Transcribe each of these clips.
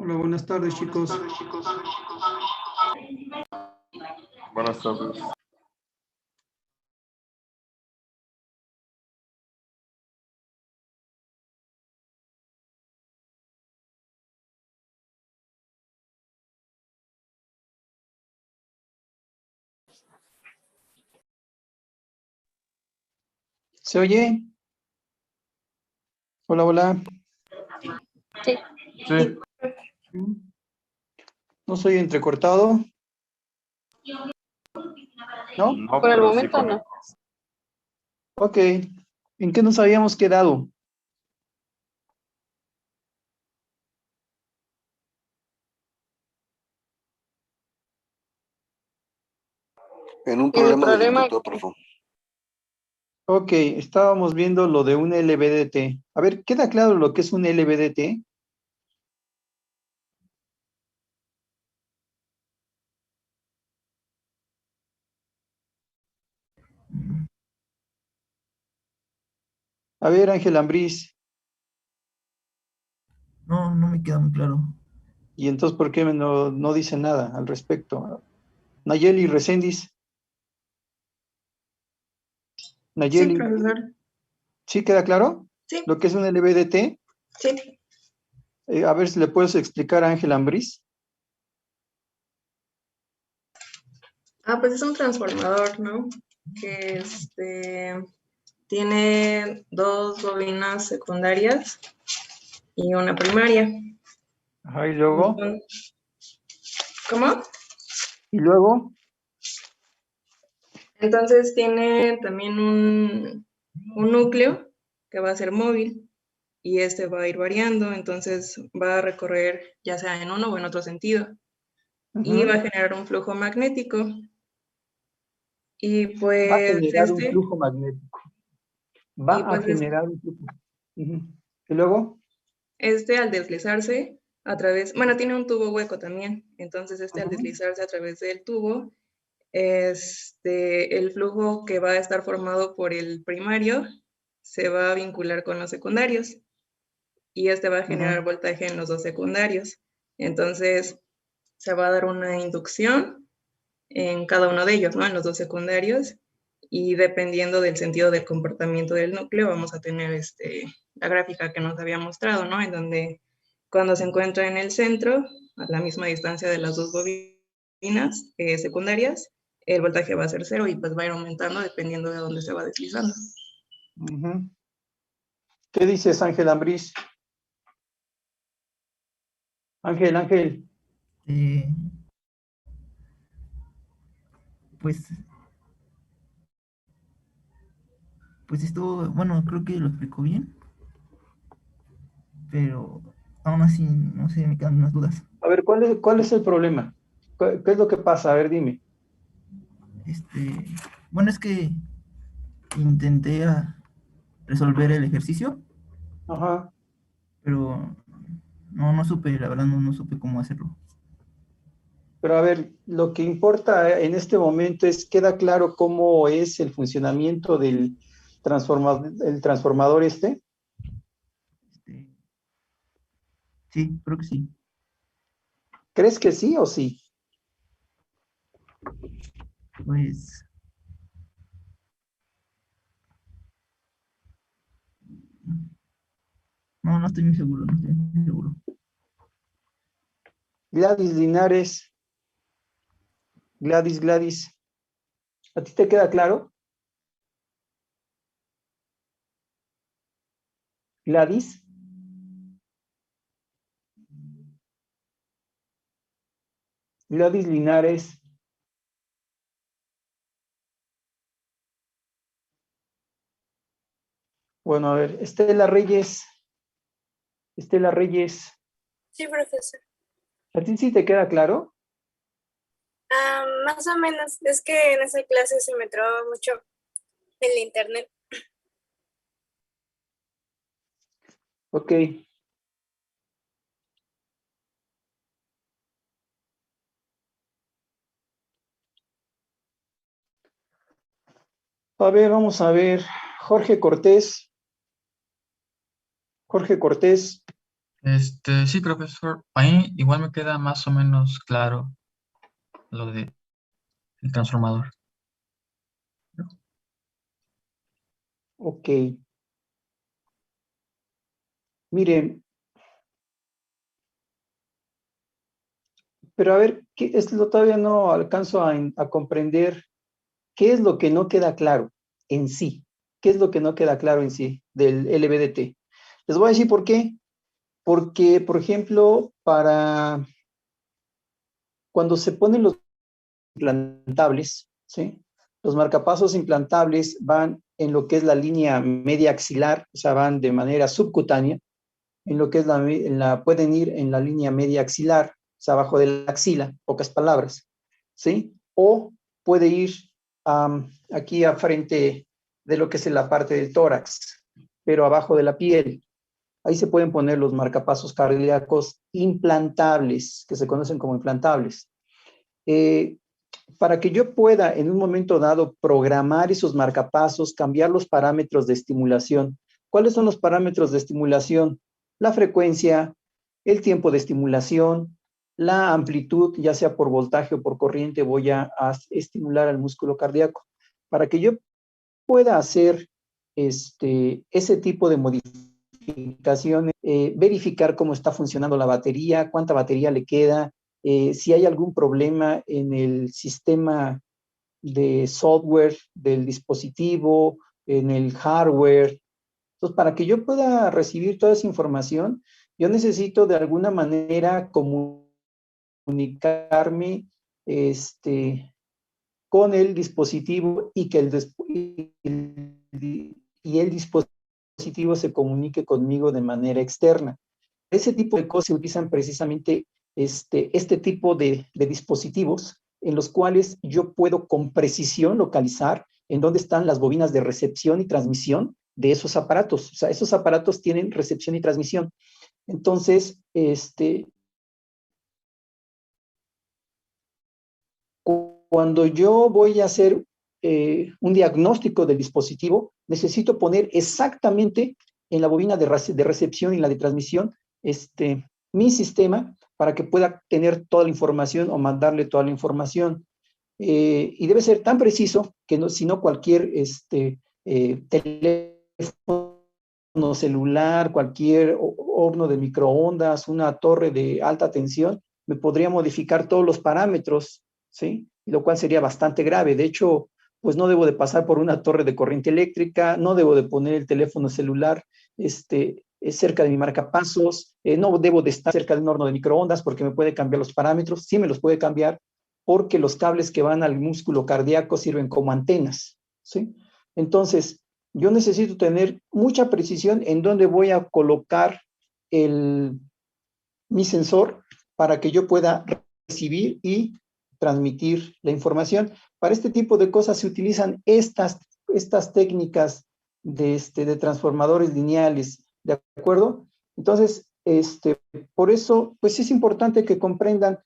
Hola, buenas tardes, chicos. Buenas tardes. ¿Se oye? Hola, hola. Sí. ¿No soy entrecortado? ¿No? No, Por el pero sí momento con no. Ok. ¿En qué nos habíamos quedado? En un El problema del problema- inductor, por favor. Ok, estábamos viendo lo de un LVDT. A ver, ¿queda claro lo que es un LVDT? A ver, Ángel Ambriz. No, no me queda muy claro. ¿Y entonces por qué no dice nada al respecto? Nayeli Reséndiz. Sí, Nayeli, profesor. ¿sí queda claro? Sí, Lo que es un LVDT. sí. A ver si le puedes explicar a Ángel Ambriz. Pues es un transformador, ¿no? Que tiene dos bobinas secundarias y una primaria. Ajá, y luego. ¿Cómo? Y luego. Entonces tiene también un núcleo que va a ser móvil y este va a ir variando, entonces va a recorrer ya sea en uno o en otro sentido y va a generar un flujo magnético. Y Va a pues generar un flujo magnético. Va y a pues generar un flujo. Ujú. Y luego. al deslizarse a través, bueno, tiene un tubo hueco también, entonces al Ujú. deslizarse a través del tubo, el flujo que va a estar formado por el primario se va a vincular con los secundarios y va a generar Ujú. voltaje en los dos secundarios. Entonces se va a dar una inducción en cada uno de ellos, ¿no? En los dos secundarios, y dependiendo del sentido del comportamiento del núcleo, vamos a tener la gráfica que nos había mostrado, ¿no? En donde cuando se encuentra en el centro, a la misma distancia de las dos bobinas secundarias, el voltaje va a ser cero y pues va a ir aumentando dependiendo de dónde se va deslizando. Ujú. ¿Qué dices, Ángel Ambriz? Ángel. Eh, pues, pues esto, bueno, creo que lo explicó bien, pero aún así, no sé, me quedan unas dudas. A ver, ¿cuál es el problema? ¿Qué es lo que pasa? A ver, dime. Este, bueno, es que intenté resolver el ejercicio, Ajá. pero no supe, la verdad, no supe cómo hacerlo. Pero a ver, lo que importa en este momento es, ¿queda claro cómo es el funcionamiento del transformador este? Este, sí, creo que sí. ¿Crees que sí o sí? Pues, no estoy muy seguro, no estoy muy seguro. Gladys Linares, Gladys, ¿a ti te queda claro? Gladys. Gladys Linares. Bueno, a ver, Estela Reyes. Sí, profesor. ¿A ti sí te queda claro? Más o menos. Es que en esa clase se me traba mucho el internet. Ok. A ver, vamos a ver. Jorge Cortés. Sí, profesor. Ahí igual me queda más o menos claro lo de el transformador. Ok. Miren, pero a ver, todavía no alcanzo a comprender qué es lo que no queda claro en sí. ¿Qué es lo que no queda claro en sí del LVDT? Les voy a decir por qué. Porque, por ejemplo, cuando se ponen los implantables, ¿sí? Los marcapasos implantables van en lo que es la línea media axilar, o sea, van de manera subcutánea, en lo que es pueden ir en la línea media axilar, o sea, abajo de la axila, pocas palabras, ¿sí? O puede ir aquí a frente de lo que es la parte del tórax, pero abajo de la piel. Ahí se pueden poner los marcapasos cardíacos implantables, que se conocen como implantables. Para que yo pueda en un momento dado programar esos marcapasos, cambiar los parámetros de estimulación. ¿Cuáles son los parámetros de estimulación? La frecuencia, el tiempo de estimulación, la amplitud, ya sea por voltaje o por corriente, voy a estimular al músculo cardíaco. Para que yo pueda hacer ese tipo de modificaciones, verificar cómo está funcionando la batería, cuánta batería le queda, si hay algún problema en el sistema de software del dispositivo, en el hardware. Entonces, para que yo pueda recibir toda esa información, yo necesito de alguna manera comunicarme con el dispositivo y que el dispositivo se comunique conmigo de manera externa. Ese tipo de cosas se utilizan precisamente este tipo de dispositivos en los cuales yo puedo con precisión localizar en dónde están las bobinas de recepción y transmisión de esos aparatos. O sea, esos aparatos tienen recepción y transmisión. Entonces, cuando yo voy a hacer un diagnóstico del dispositivo, necesito poner exactamente en la bobina de recepción y la de transmisión mi sistema para que pueda tener toda la información o mandarle toda la información. Y debe ser tan preciso que no, si no cualquier teléfono celular, cualquier horno de microondas, una torre de alta tensión, me podría modificar todos los parámetros, ¿sí? Lo cual sería bastante grave. De hecho, pues no debo de pasar por una torre de corriente eléctrica, no debo de poner el teléfono celular cerca de mi marcapasos, no debo de estar cerca de un horno de microondas porque me puede cambiar los parámetros, sí me los puede cambiar porque los cables que van al músculo cardíaco sirven como antenas, ¿sí? Entonces, yo necesito tener mucha precisión en dónde voy a colocar mi sensor para que yo pueda recibir y transmitir la información. Para este tipo de cosas se utilizan estas técnicas de transformadores lineales, ¿de acuerdo? Entonces, por eso, pues es importante que comprendan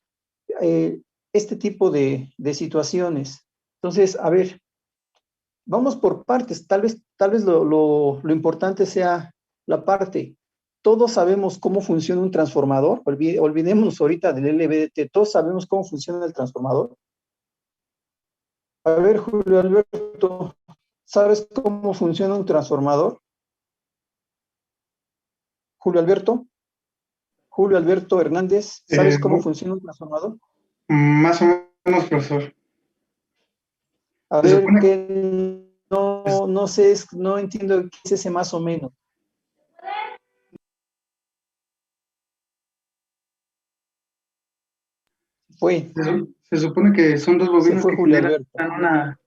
este tipo de situaciones. Entonces, a ver, vamos por partes. Tal vez lo importante sea la parte. Todos sabemos cómo funciona un transformador. Olvidémonos ahorita del LVDT. Todos sabemos cómo funciona el transformador. A ver, Julio Alberto, ¿sabes cómo funciona un transformador? Julio Alberto. Julio Alberto Hernández, ¿sabes cómo funciona un transformador? Más o menos, profesor. A Se ver, supone que no sé, no entiendo qué es ese más o menos. Fue. Se supone que son dos Se bobinas fue que Julio generan Alberto. una...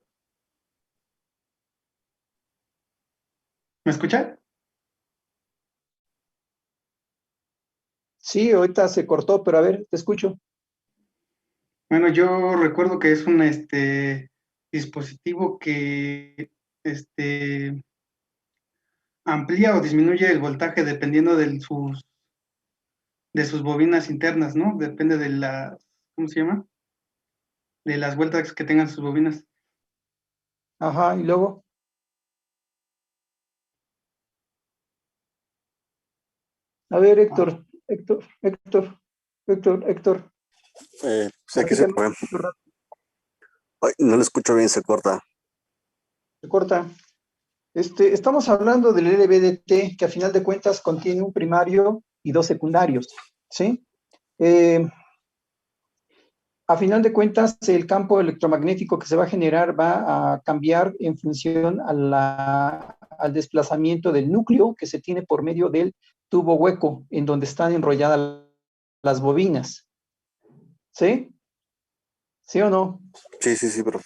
¿Me escucha? Sí, ahorita se cortó, pero a ver, te escucho. Bueno, yo recuerdo que es un dispositivo que amplía o disminuye el voltaje dependiendo de sus bobinas internas, ¿no? Depende de las, ¿cómo se llama? De las vueltas que tengan sus bobinas. Ajá, y luego. A ver, Héctor, Héctor, Héctor, Héctor. Pues aquí se fue. Ay, no lo escucho bien, se corta. Se corta. Estamos hablando del LBDT, que a final de cuentas contiene un primario y dos secundarios, ¿sí? A final de cuentas, el campo electromagnético que se va a generar va a cambiar en función al desplazamiento del núcleo que se tiene por medio del tubo hueco en donde están enrolladas las bobinas. ¿Sí? ¿Sí o no? Sí, pero.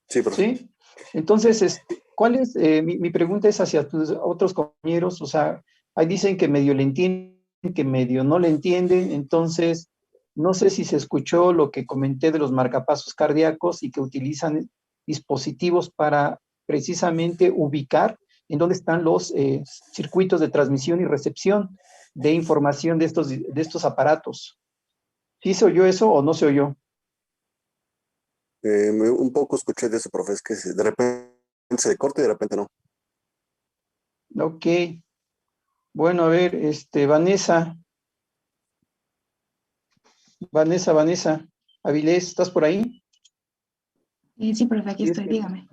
Sí, pero. ¿Sí? Entonces, ¿cuál es? Mi pregunta es hacia tus otros compañeros, o sea, ahí dicen que medio le entienden, que medio no le entienden, entonces, no sé si se escuchó lo que comenté de los marcapasos cardíacos y que utilizan dispositivos para precisamente ubicar en dónde están los circuitos de transmisión y recepción de información de estos aparatos. ¿Sí se oyó eso o no se oyó? Un poco escuché de eso, profe, es que de repente se corta y de repente no. Ok. Bueno, a ver, Vanessa, Avilés, ¿estás por ahí? Sí, profe, aquí Sí, es estoy, que dígame.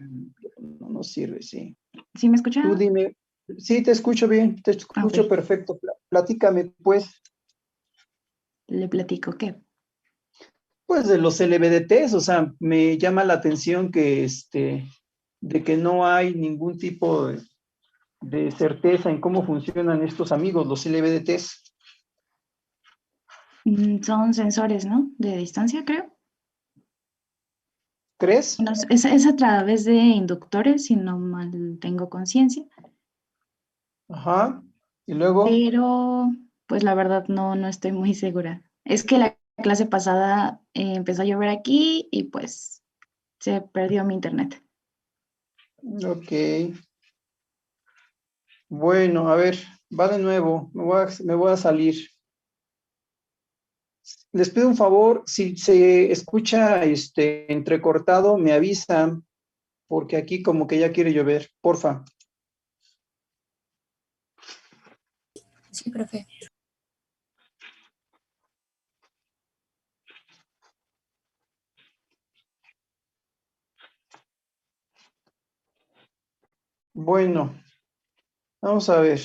no sirve, sí. ¿Sí me escucha? Tú dime, sí, te escucho bien, te escucho Ok, perfecto. Platícame, pues, le platico qué. pues de los LVDTs, o sea, me llama la atención que, de que no hay ningún tipo de certeza en cómo funcionan estos amigos, los LVDTs. Son sensores, ¿no? De distancia, creo. ¿Crees? No sé, es a través de inductores, si no mal tengo conciencia, Ajá. Y luego, pero pues la verdad no estoy muy segura. Es que la clase pasada empezó a llover aquí y pues se perdió mi internet. ok. Bueno, a ver, va de nuevo, me voy a salir. Les pido un favor, si se escucha entrecortado, me avisan, porque aquí como que ya quiere llover, porfa. Sí, profe. Bueno, vamos a ver.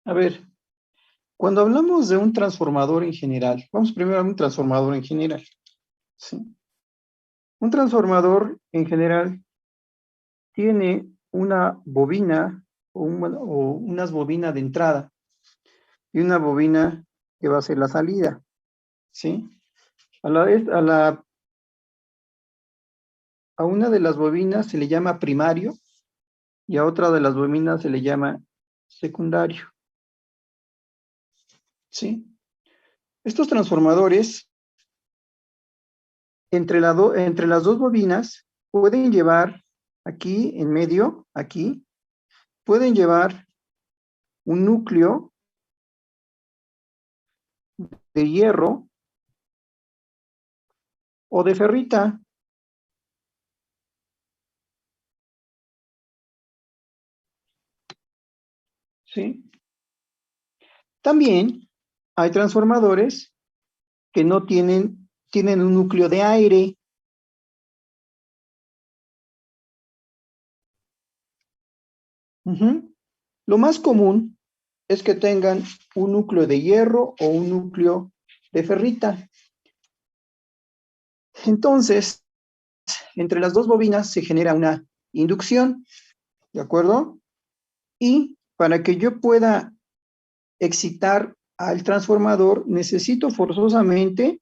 A ver, cuando hablamos de un transformador en general, vamos primero a un transformador en general. ¿Sí? Un transformador en general tiene una bobina o unas bobinas de entrada y una bobina que va a ser la salida. ¿Sí? A una de las bobinas se le llama primario y a otra de las bobinas se le llama secundario. ¿Sí? Estos transformadores, entre las dos bobinas, pueden llevar aquí en medio, aquí, pueden llevar un núcleo de hierro o de ferrita. ¿Sí? También Hay transformadores que no tienen un núcleo de aire. Ujú. Lo más común es que tengan un núcleo de hierro o un núcleo de ferrita. Entonces, entre las dos bobinas se genera una inducción, ¿de acuerdo? Y para que yo pueda excitar al transformador, necesito forzosamente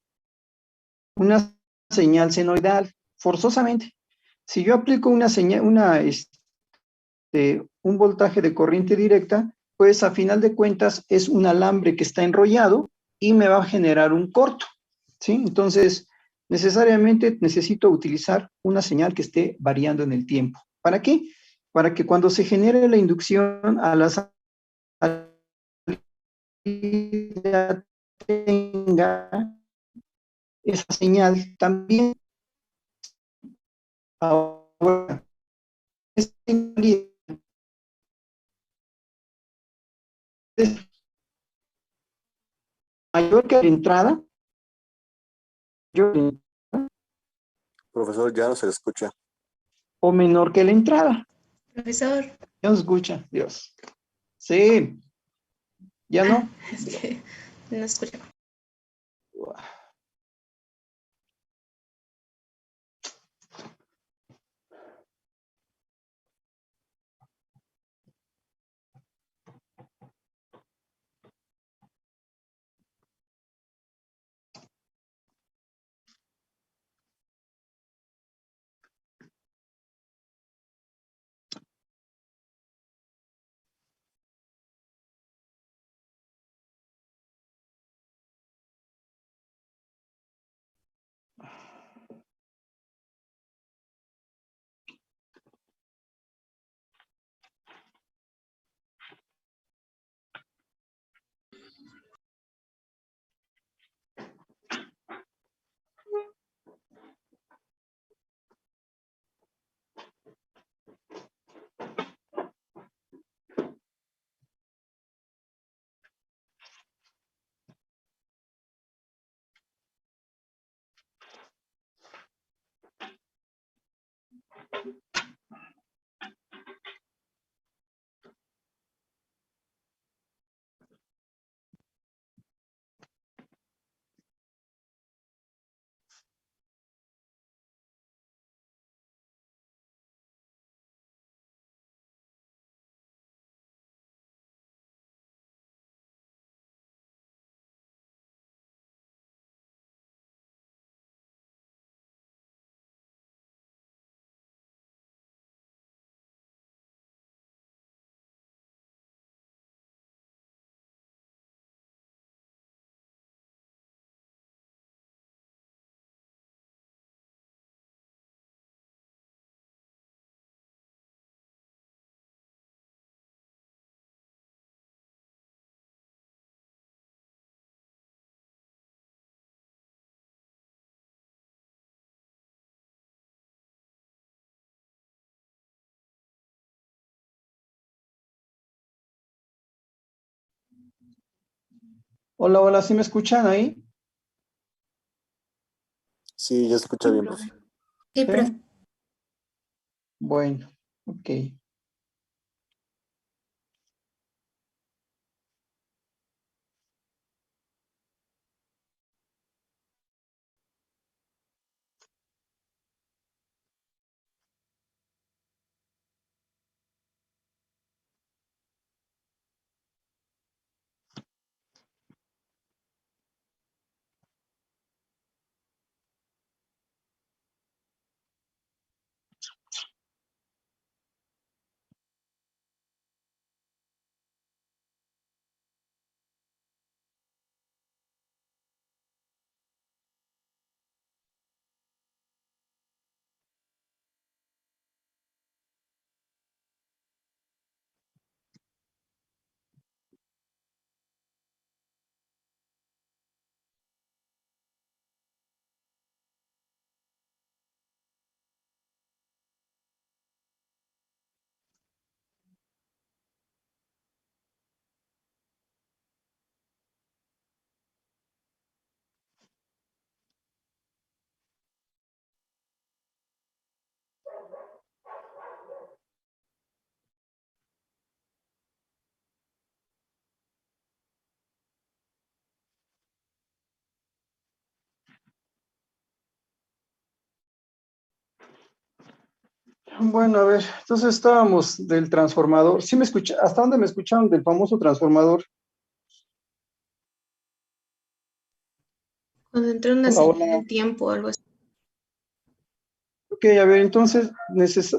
una señal senoidal, forzosamente. Si yo aplico una señal, un voltaje de corriente directa, pues a final de cuentas es un alambre que está enrollado y me va a generar un corto, ¿sí? Entonces, necesariamente necesito utilizar una señal que esté variando en el tiempo. ¿Para qué? Para que cuando se genere la inducción a la salida tenga esa señal también. Ahora, esta señal es mayor que la entrada, mayor Profesor, ya no se le escucha. o menor que la entrada. Profesor, Ya no escucha, Dios. Sí, ya no. es que no escucho. Hola, hola, ¿sí me escuchan ahí? Sí, ya se escucha bien, profe. Sí, profe. Sí. Bueno, ok. Bueno, a ver, entonces estábamos del transformador. ¿Sí me escucha? ¿Hasta dónde me escucharon del famoso transformador? Cuando entra una Hola, señal hola. del tiempo o algo así. Ok, a ver, entonces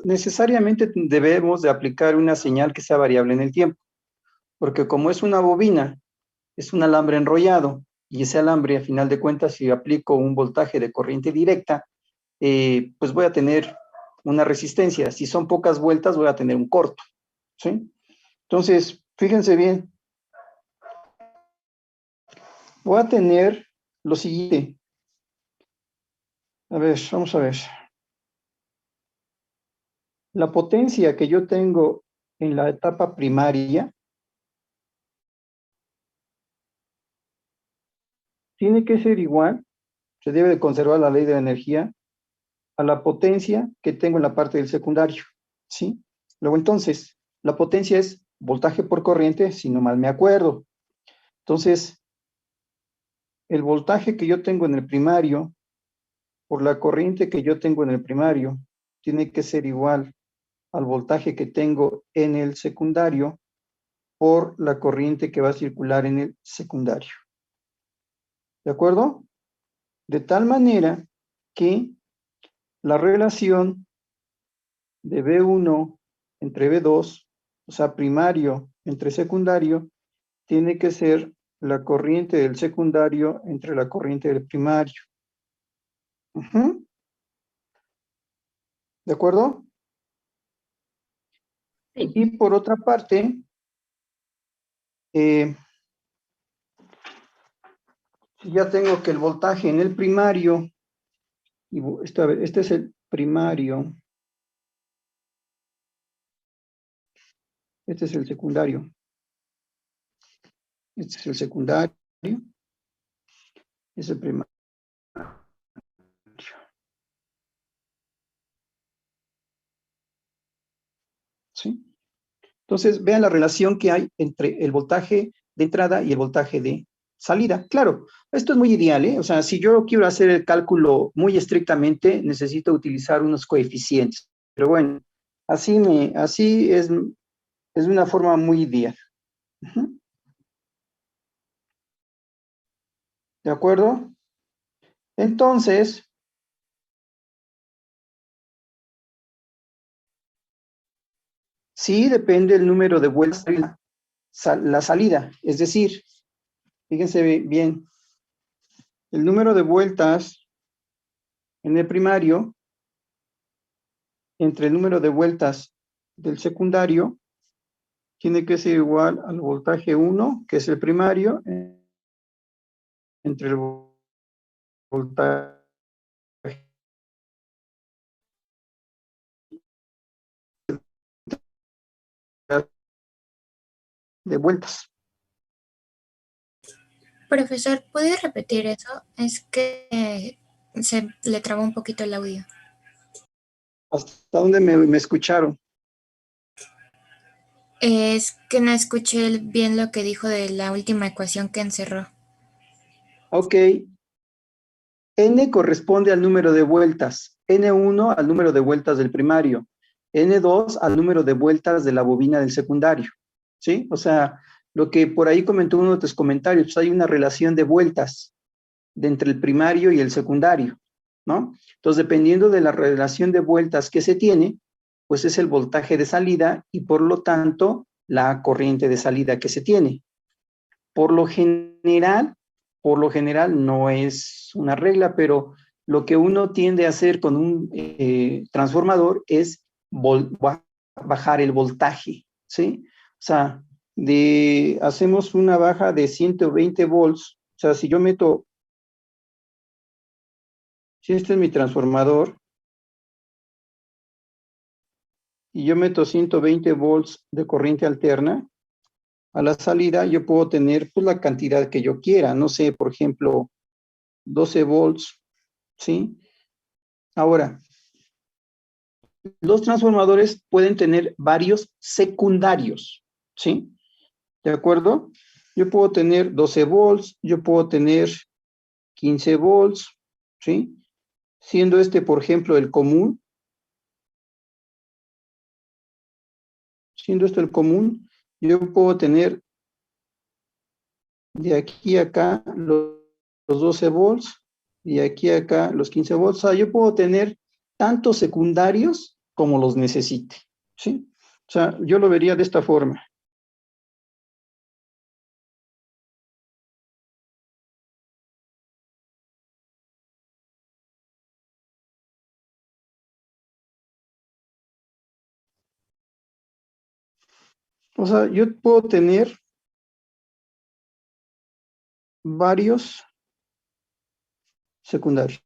necesariamente debemos de aplicar una señal que sea variable en el tiempo, porque como es una bobina, es un alambre enrollado, y ese alambre, a final de cuentas, si aplico un voltaje de corriente directa, pues voy a tener una resistencia. Si son pocas vueltas, voy a tener un corto, ¿sí? Entonces, fíjense bien, voy a tener lo siguiente. A ver, vamos a ver. La potencia que yo tengo en la etapa primaria tiene que ser igual, se debe de conservar la ley de la energía, a la potencia que tengo en la parte del secundario, ¿sí? Luego entonces, la potencia es voltaje por corriente, si no mal me acuerdo. Entonces, el voltaje que yo tengo en el primario, por la corriente que yo tengo en el primario, tiene que ser igual al voltaje que tengo en el secundario por la corriente que va a circular en el secundario. ¿De acuerdo? De tal manera que la relación de B1 entre B2, o sea, primario entre secundario, tiene que ser la corriente del secundario entre la corriente del primario. ¿De acuerdo? Sí. Y por otra parte, ya tengo que el voltaje en el primario, y este es el primario, este es el secundario, este es el secundario, es el primario. ¿Sí? Entonces, vean la relación que hay entre el voltaje de entrada y el voltaje de salida. Claro, esto es muy ideal, ¿eh? O sea, si yo quiero hacer el cálculo muy estrictamente, necesito utilizar unos coeficientes. Pero bueno, así es una forma muy ideal. ¿De acuerdo? Entonces, sí depende el número de vueltas de la salida. Es decir, fíjense bien, el número de vueltas en el primario entre el número de vueltas del secundario tiene que ser igual al voltaje 1, que es el primario, entre el voltaje de vueltas. Profesor, ¿puede repetir eso? Es que se le trabó un poquito el audio. ¿Hasta dónde me escucharon? Es que no escuché bien lo que dijo de la última ecuación que encerró. Ok. N corresponde al número de vueltas. N1 al número de vueltas del primario. N2 al número de vueltas de la bobina del secundario. ¿Sí? O sea, lo que por ahí comentó uno de tus comentarios, pues hay una relación de vueltas entre el primario y el secundario, ¿no? Entonces, dependiendo de la relación de vueltas que se tiene, pues es el voltaje de salida y por lo tanto la corriente de salida que se tiene. Por lo general no es una regla, pero lo que uno tiende a hacer con un transformador es bajar el voltaje, ¿sí? O sea, hacemos una baja de 120 volts, o sea, si este es mi transformador, y yo meto 120 volts de corriente alterna, a la salida yo puedo tener pues, la cantidad que yo quiera, no sé, por ejemplo, 12 volts, ¿sí? Ahora, los transformadores pueden tener varios secundarios, ¿sí? ¿De acuerdo? Yo puedo tener 12 volts, yo puedo tener 15 volts, ¿sí? Siendo este, por ejemplo, el común, siendo esto el común, yo puedo tener de aquí a acá los 12 volts y aquí a acá los 15 volts. O sea, yo puedo tener tantos secundarios como los necesite, ¿sí? O sea, yo lo vería de esta forma. O sea, yo puedo tener varios secundarios.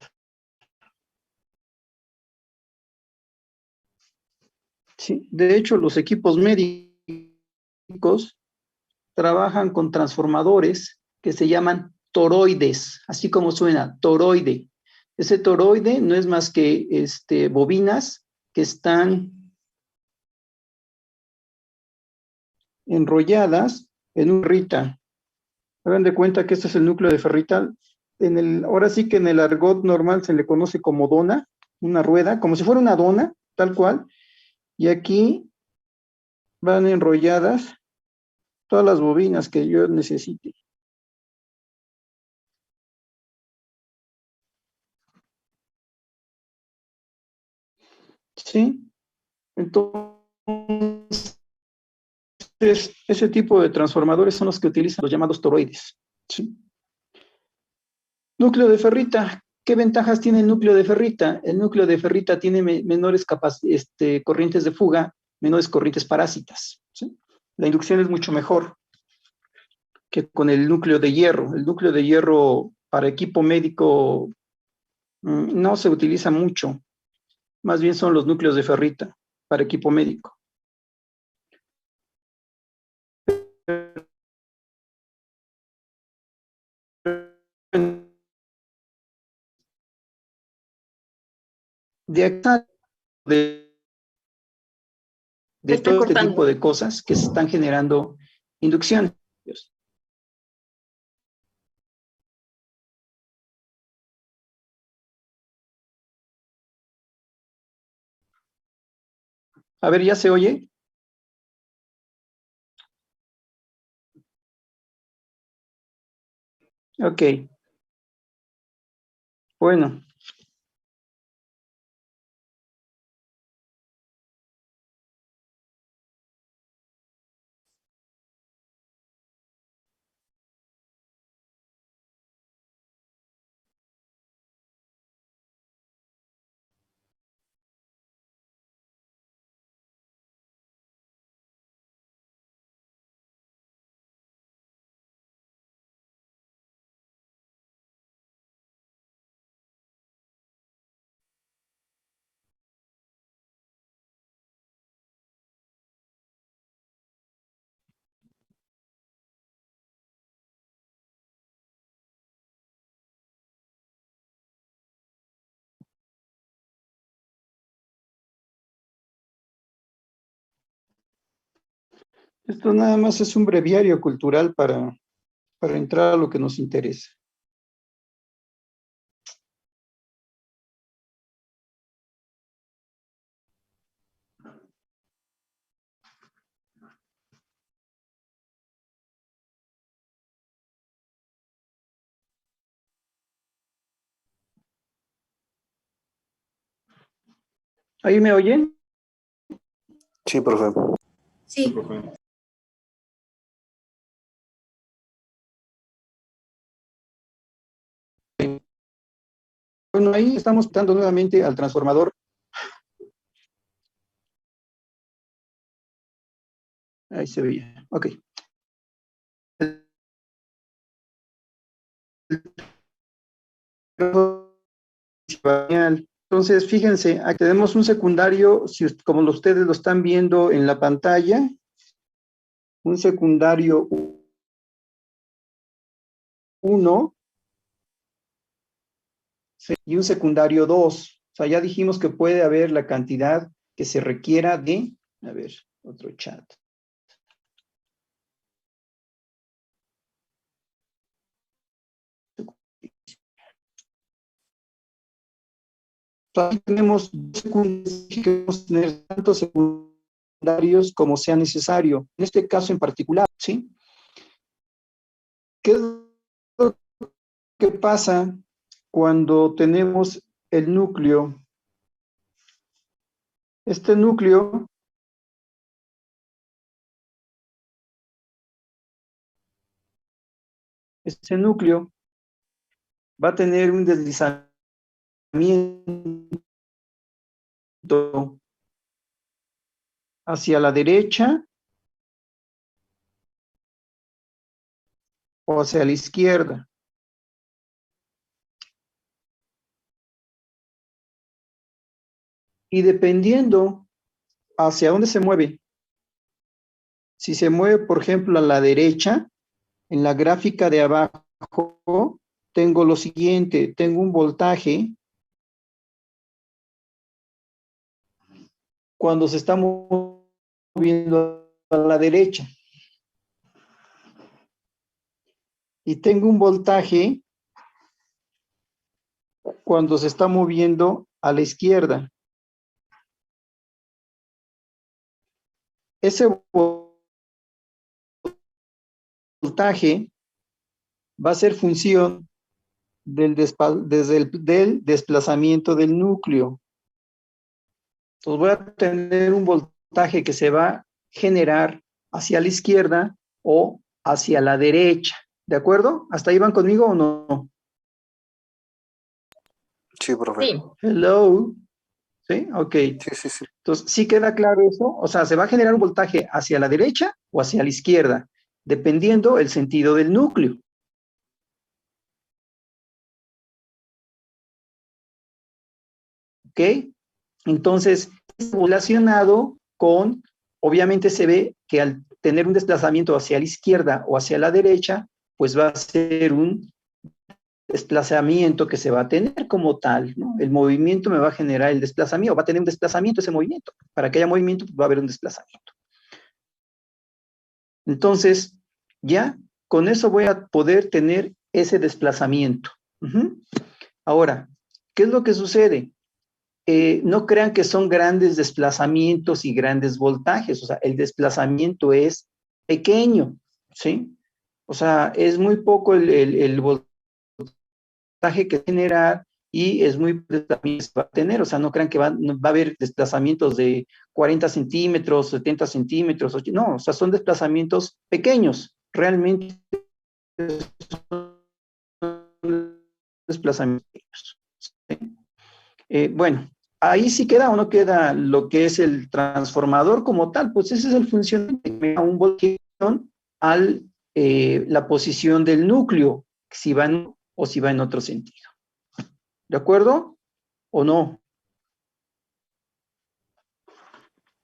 Sí, de hecho, los equipos médicos trabajan con transformadores que se llaman toroides, así como suena, toroide. Ese toroide no es más que bobinas que están enrolladas en un ferrita. Hagan de cuenta que este es el núcleo de ferrita. Ahora sí que en el argot normal se le conoce como dona, una rueda, como si fuera una dona, tal cual. Y aquí van enrolladas todas las bobinas que yo necesite. ¿Sí? Entonces, ese tipo de transformadores son los que utilizan los llamados toroides. ¿Sí? Núcleo de ferrita. ¿Qué ventajas tiene el núcleo de ferrita? El núcleo de ferrita tiene menores corrientes de fuga, menores corrientes parásitas. ¿Sí? La inducción es mucho mejor que con el núcleo de hierro. El núcleo de hierro para equipo médico no se utiliza mucho. Más bien son los núcleos de ferrita para equipo médico. De acá, de todo este tipo de cosas que se están generando inducción. A ver, ¿ya se oye? Ok. Bueno. Esto nada más es un breviario cultural para entrar a lo que nos interesa. ¿Ahí me oyen? Sí, profe. Sí. Bueno, ahí estamos dando nuevamente al transformador. Ahí se veía. Ok. Entonces, fíjense, aquí tenemos un secundario, como ustedes lo están viendo en la pantalla, un secundario 1 y un secundario 2. O sea, ya dijimos que puede haber la cantidad que se requiera de, a ver, otro chat. Aquí tenemos dos secundarios, que vamos a tener tantos secundarios secundarios como sea necesario. En este caso en particular, ¿sí? ¿Qué es lo que pasa cuando tenemos el núcleo? Este núcleo va a tener un deslizamiento hacia la derecha o hacia la izquierda. Y dependiendo hacia dónde se mueve, si se mueve, por ejemplo, a la derecha, en la gráfica de abajo, tengo lo siguiente, tengo un voltaje cuando se está moviendo a la derecha. Y tengo un voltaje cuando se está moviendo a la izquierda. Ese voltaje va a ser función del desplazamiento del núcleo. Entonces voy a tener un voltaje que se va a generar hacia la izquierda o hacia la derecha. ¿De acuerdo? ¿Hasta ahí van conmigo o no? Sí, profe. Sí. Hello. ¿Sí? Ok. Sí. Entonces, ¿sí queda claro eso? O sea, se va a generar un voltaje hacia la derecha o hacia la izquierda, dependiendo el sentido del núcleo. ¿Ok? Entonces, es relacionado con, obviamente se ve que al tener un desplazamiento hacia la izquierda o hacia la derecha, pues va a ser un desplazamiento que se va a tener como tal, ¿no? El movimiento me va a generar el desplazamiento, va a tener un desplazamiento ese movimiento. Para que haya movimiento, pues va a haber un desplazamiento. Entonces, ya con eso voy a poder tener ese desplazamiento. Ahora, ¿qué es lo que sucede? No crean que son grandes desplazamientos y grandes voltajes, o sea, el desplazamiento es pequeño, ¿sí? O sea, es muy poco el voltaje que generar y es muy también se va a tener, o sea, no crean que va a haber desplazamientos de 40 centímetros, 70 centímetros, no, o sea, son desplazamientos pequeños, realmente son desplazamientos pequeños, ¿sí? Bueno, ahí sí queda o no queda lo que es el transformador como tal, pues ese es el funcionamiento, un voltaje a la posición del núcleo, si va en o si va en otro sentido. ¿De acuerdo? ¿O no?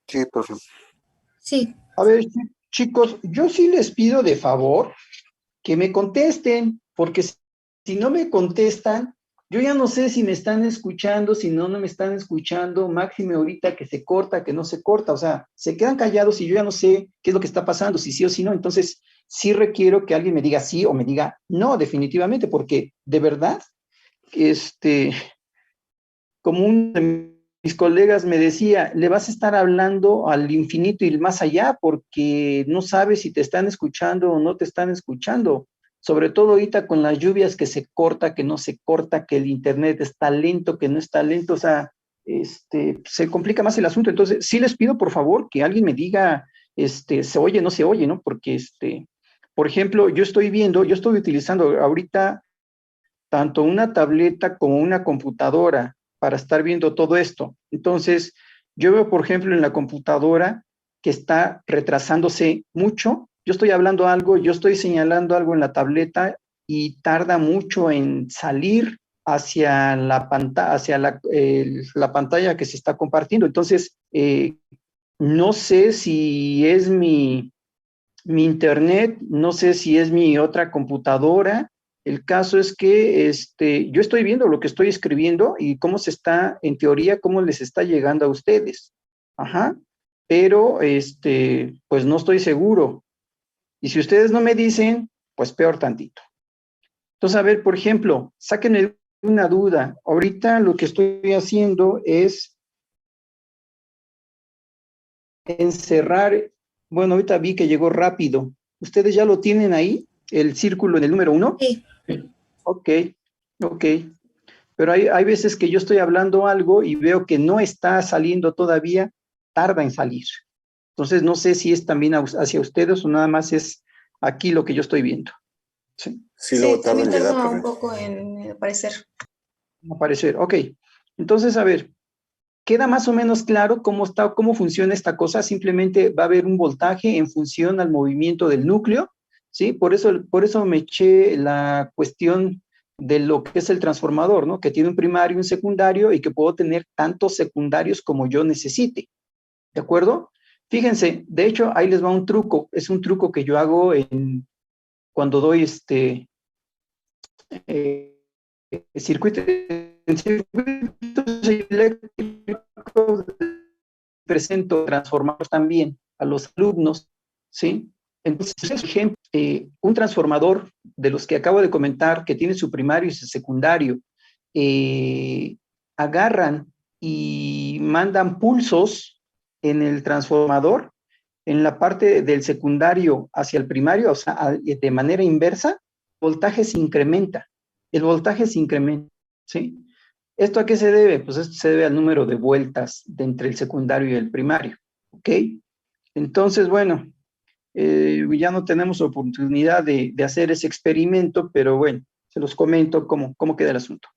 Sí, profe. Sí. A ver, chicos, yo sí les pido de favor que me contesten, porque si no me contestan, yo ya no sé si me están escuchando, si no me están escuchando, máxime ahorita que se corta, que no se corta, o sea, se quedan callados y yo ya no sé qué es lo que está pasando, si sí o si no, entonces sí requiero que alguien me diga sí o me diga no, definitivamente, porque de verdad, como uno de mis colegas me decía, le vas a estar hablando al infinito y más allá porque no sabes si te están escuchando o no te están escuchando. Sobre todo ahorita con las lluvias que se corta, que no se corta, que el internet está lento, que no está lento, o sea, se complica más el asunto. Entonces, sí les pido por favor que alguien me diga, se oye, no se oye, ¿no? Porque, por ejemplo, yo estoy utilizando ahorita tanto una tableta como una computadora para estar viendo todo esto. Entonces, yo veo, por ejemplo, en la computadora que está retrasándose mucho. Yo estoy hablando algo, yo estoy señalando algo en la tableta y tarda mucho en salir hacia la pantalla que se está compartiendo. Entonces, no sé si es mi internet, no sé si es mi otra computadora. El caso es que yo estoy viendo lo que estoy escribiendo y cómo se está, en teoría, cómo les está llegando a ustedes. Ajá. Pero, pues no estoy seguro. Y si ustedes no me dicen, pues peor tantito. Entonces, a ver, por ejemplo, sáquenme una duda. Ahorita lo que estoy haciendo es encerrar, bueno, ahorita vi que llegó rápido. ¿Ustedes ya lo tienen ahí? ¿El círculo en el número 1? Sí. Ok, ok. Pero hay veces que yo estoy hablando algo y veo que no está saliendo todavía, tarda en salir. Entonces no sé si es también hacia ustedes o nada más es aquí lo que yo estoy viendo. Sí, Sí, luego tarda también en llegar, tarda un profe. poco en aparecer. aparecer. Ok. Entonces, a ver, queda más o menos claro cómo funciona esta cosa. Simplemente va a haber un voltaje en función al movimiento del núcleo, ¿sí? Por eso me eché la cuestión de lo que es el transformador, ¿no? Que tiene un primario y un secundario y que puedo tener tantos secundarios como yo necesite, ¿de acuerdo? Fíjense, de hecho, ahí les va un truco. Es un truco que yo hago cuando doy circuitos eléctricos, presento transformadores también a los alumnos, ¿sí? Entonces, por ejemplo, un transformador de los que acabo de comentar, que tiene su primario y su secundario, agarran y mandan pulsos en el transformador, en la parte del secundario hacia el primario, o sea, de manera inversa, el voltaje se incrementa, ¿sí? ¿Esto a qué se debe? Pues esto se debe al número de vueltas entre el secundario y el primario, ¿ok? Entonces, bueno, ya no tenemos oportunidad de hacer ese experimento, pero bueno, se los comento cómo queda el asunto.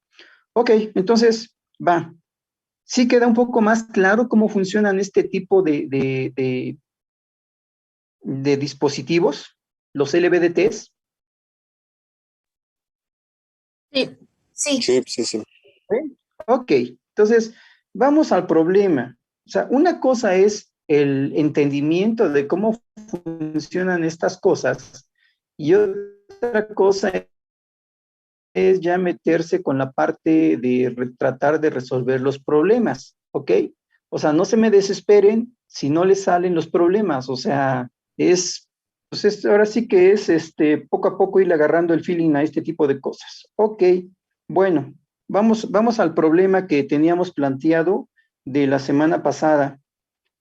Ok, entonces, va. Sí queda un poco más claro cómo funcionan este tipo de dispositivos, los LVDTs. Sí. Sí. Sí, sí, sí. ¿Sí? Ok, entonces vamos al problema. O sea, una cosa es el entendimiento de cómo funcionan estas cosas y otra cosa es ya meterse con la parte de tratar de resolver los problemas, ¿ok? O sea, no se me desesperen si no les salen los problemas, o sea, ahora sí que es poco a poco ir agarrando el feeling a este tipo de cosas. Ok, bueno, vamos al problema que teníamos planteado de la semana pasada.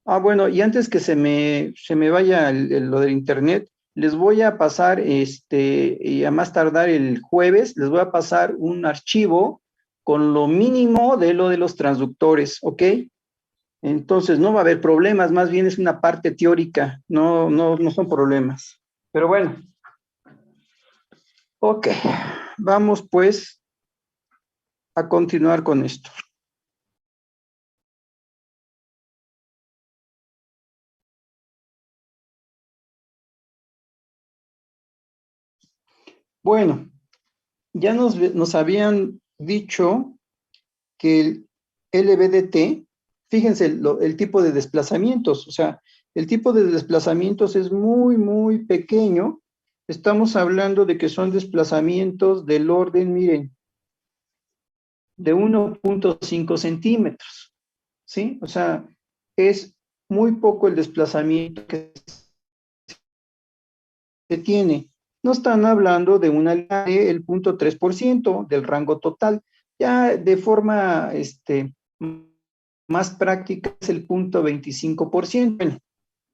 Bueno, y antes que se me vaya lo del internet, les voy a pasar, y a más tardar el jueves, les voy a pasar un archivo con lo mínimo de lo de los transductores, ¿ok? Entonces no va a haber problemas, más bien es una parte teórica, no son problemas. Pero bueno, ok, vamos pues a continuar con esto. Bueno, ya nos habían dicho que el LVDT, fíjense el tipo de desplazamientos, o sea, el tipo de desplazamientos es muy pequeño. Estamos hablando de que son desplazamientos del orden, miren, de 1.5 centímetros, ¿sí? O sea, es muy poco el desplazamiento que se tiene. No están hablando de una línea del 0.3% del rango total. Ya de forma más práctica es el 0.25%. Bueno,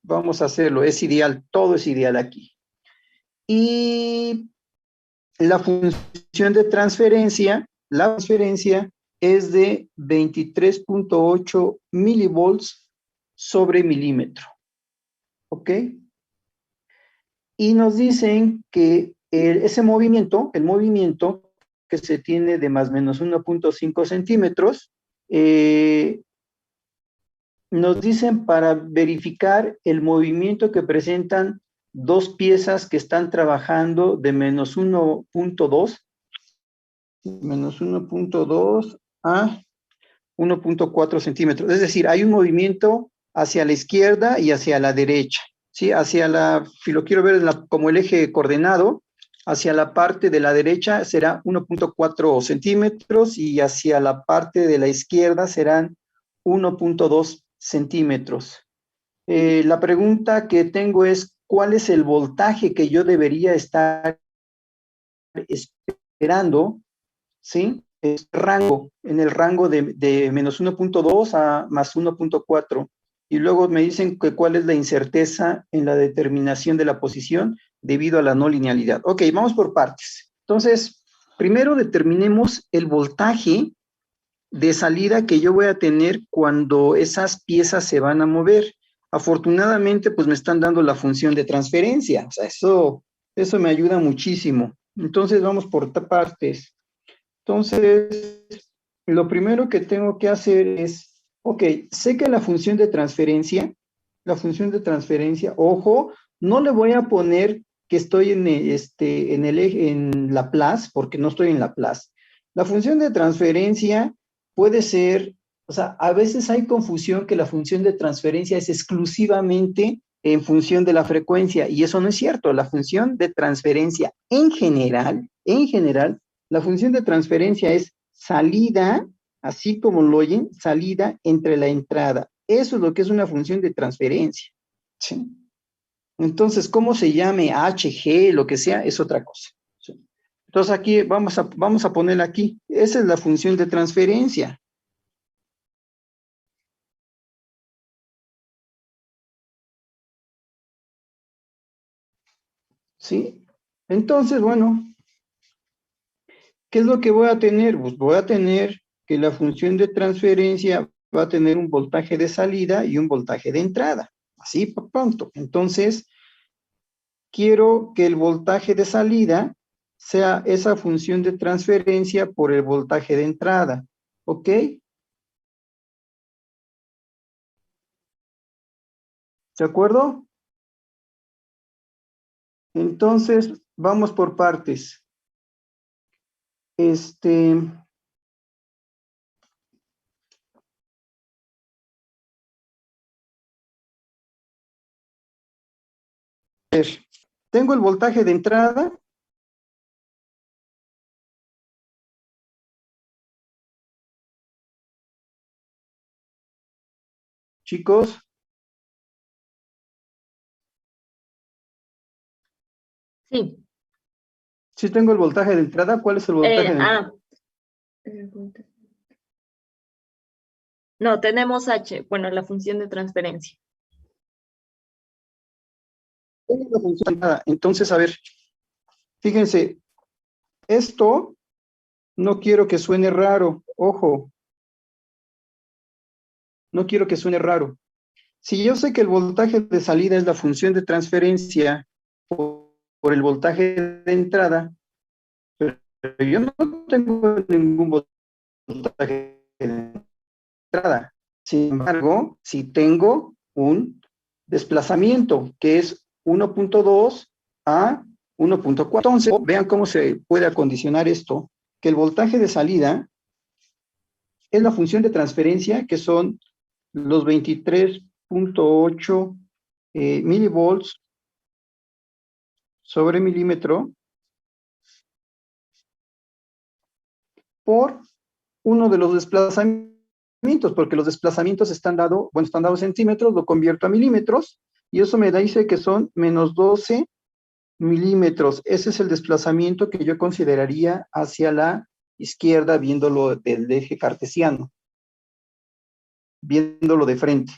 vamos a hacerlo, es ideal, todo es ideal aquí. Y la función de transferencia, la transferencia es de 23.8 milivolts sobre milímetro. ¿Ok? Y nos dicen que ese movimiento, el movimiento que se tiene de más o menos 1.5 centímetros, nos dicen para verificar el movimiento que presentan dos piezas que están trabajando de menos 1.2 a 1.4 centímetros. Es decir, hay un movimiento hacia la izquierda y hacia la derecha. ¿Sí? Si lo quiero ver como el eje coordenado, hacia la parte de la derecha será 1.4 centímetros y hacia la parte de la izquierda serán 1.2 centímetros. La pregunta que tengo es, ¿cuál es el voltaje que yo debería estar esperando? ¿Sí? En el rango de menos 1.2 a más 1.4. y luego me dicen que cuál es la incerteza en la determinación de la posición debido a la no linealidad. Ok, vamos por partes. Entonces, primero determinemos el voltaje de salida que yo voy a tener cuando esas piezas se van a mover. Afortunadamente, pues me están dando la función de transferencia. O sea, eso me ayuda muchísimo. Entonces, vamos por partes. Entonces, lo primero que tengo que hacer es, ok, sé que la función de transferencia, ojo, no le voy a poner que estoy en Laplace, porque no estoy en Laplace. La función de transferencia puede ser, o sea, a veces hay confusión que la función de transferencia es exclusivamente en función de la frecuencia, y eso no es cierto. La función de transferencia en general, la función de transferencia es salida, así como lo oyen, salida entre la entrada. Eso es lo que es una función de transferencia. ¿Sí? Entonces, cómo se llame H, G, lo que sea, es otra cosa. ¿Sí? Entonces aquí vamos a ponerla aquí. Esa es la función de transferencia. ¿Sí? Entonces, bueno, ¿qué es lo que voy a tener? Pues voy a tener que la función de transferencia va a tener un voltaje de salida y un voltaje de entrada. Así, pronto. Entonces, quiero que el voltaje de salida sea esa función de transferencia por el voltaje de entrada. ¿Ok? ¿De acuerdo? Entonces, vamos por partes. Tengo el voltaje de entrada. Chicos. Sí. Sí tengo el voltaje de entrada. ¿Cuál es el voltaje de entrada? No, tenemos H, bueno, la función de transferencia. Entonces, a ver, fíjense, esto no quiero que suene raro, ojo, no quiero que suene raro. Si yo sé que el voltaje de salida es la función de transferencia por el voltaje de entrada, pero yo no tengo ningún voltaje de entrada. Sin embargo, si tengo un desplazamiento que es 1.2 a 1.4. Entonces, vean cómo se puede acondicionar esto, que el voltaje de salida es la función de transferencia, que son los 23.8 milivolts sobre milímetro por uno de los desplazamientos, porque los desplazamientos están dados en centímetros, lo convierto a milímetros, y eso me dice que son menos 12 milímetros. Ese es el desplazamiento que yo consideraría hacia la izquierda, viéndolo del eje cartesiano, viéndolo de frente.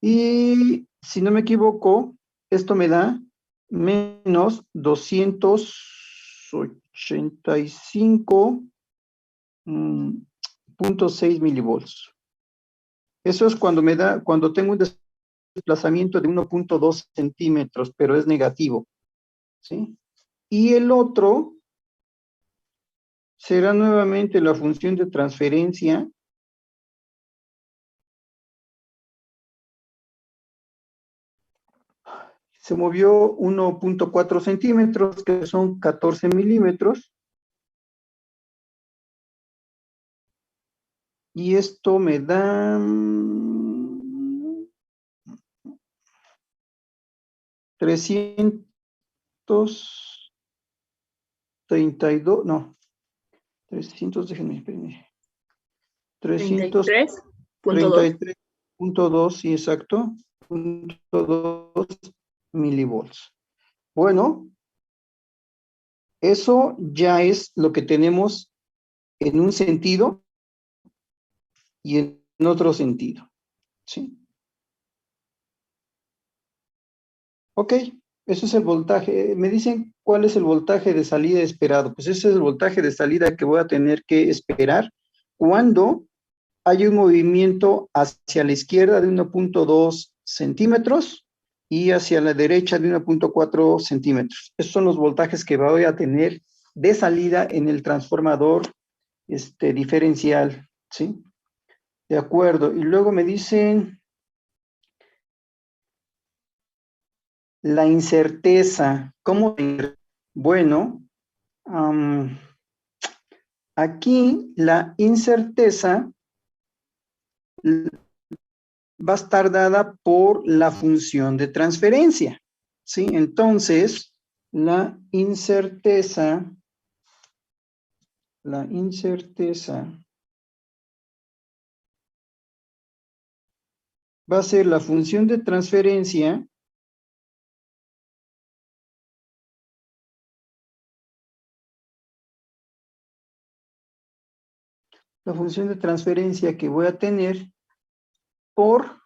Y si no me equivoco, esto me da menos 285.6 milivolts. Eso es cuando tengo un desplazamiento de 1.2 centímetros, pero es negativo. ¿Sí? Y el otro será nuevamente la función de transferencia se movió 1.4 centímetros, que son 14 milímetros. Y esto me da 332, no, 300, déjenme, espérenme. 333.2, sí, exacto, 0.2 milivolts. Bueno, eso ya es lo que tenemos en un sentido y en otro sentido, ¿sí? Ok, eso es el voltaje. Me dicen cuál es el voltaje de salida esperado. Pues ese es el voltaje de salida que voy a tener que esperar cuando hay un movimiento hacia la izquierda de 1.2 centímetros y hacia la derecha de 1.4 centímetros. Esos son los voltajes que voy a tener de salida en el transformador diferencial, ¿sí? De acuerdo. Y luego me dicen la incerteza. ¿Cómo? Bueno, aquí la incerteza va a estar dada por la función de transferencia, ¿sí? Entonces, la incerteza va a ser la función de transferencia que voy a tener por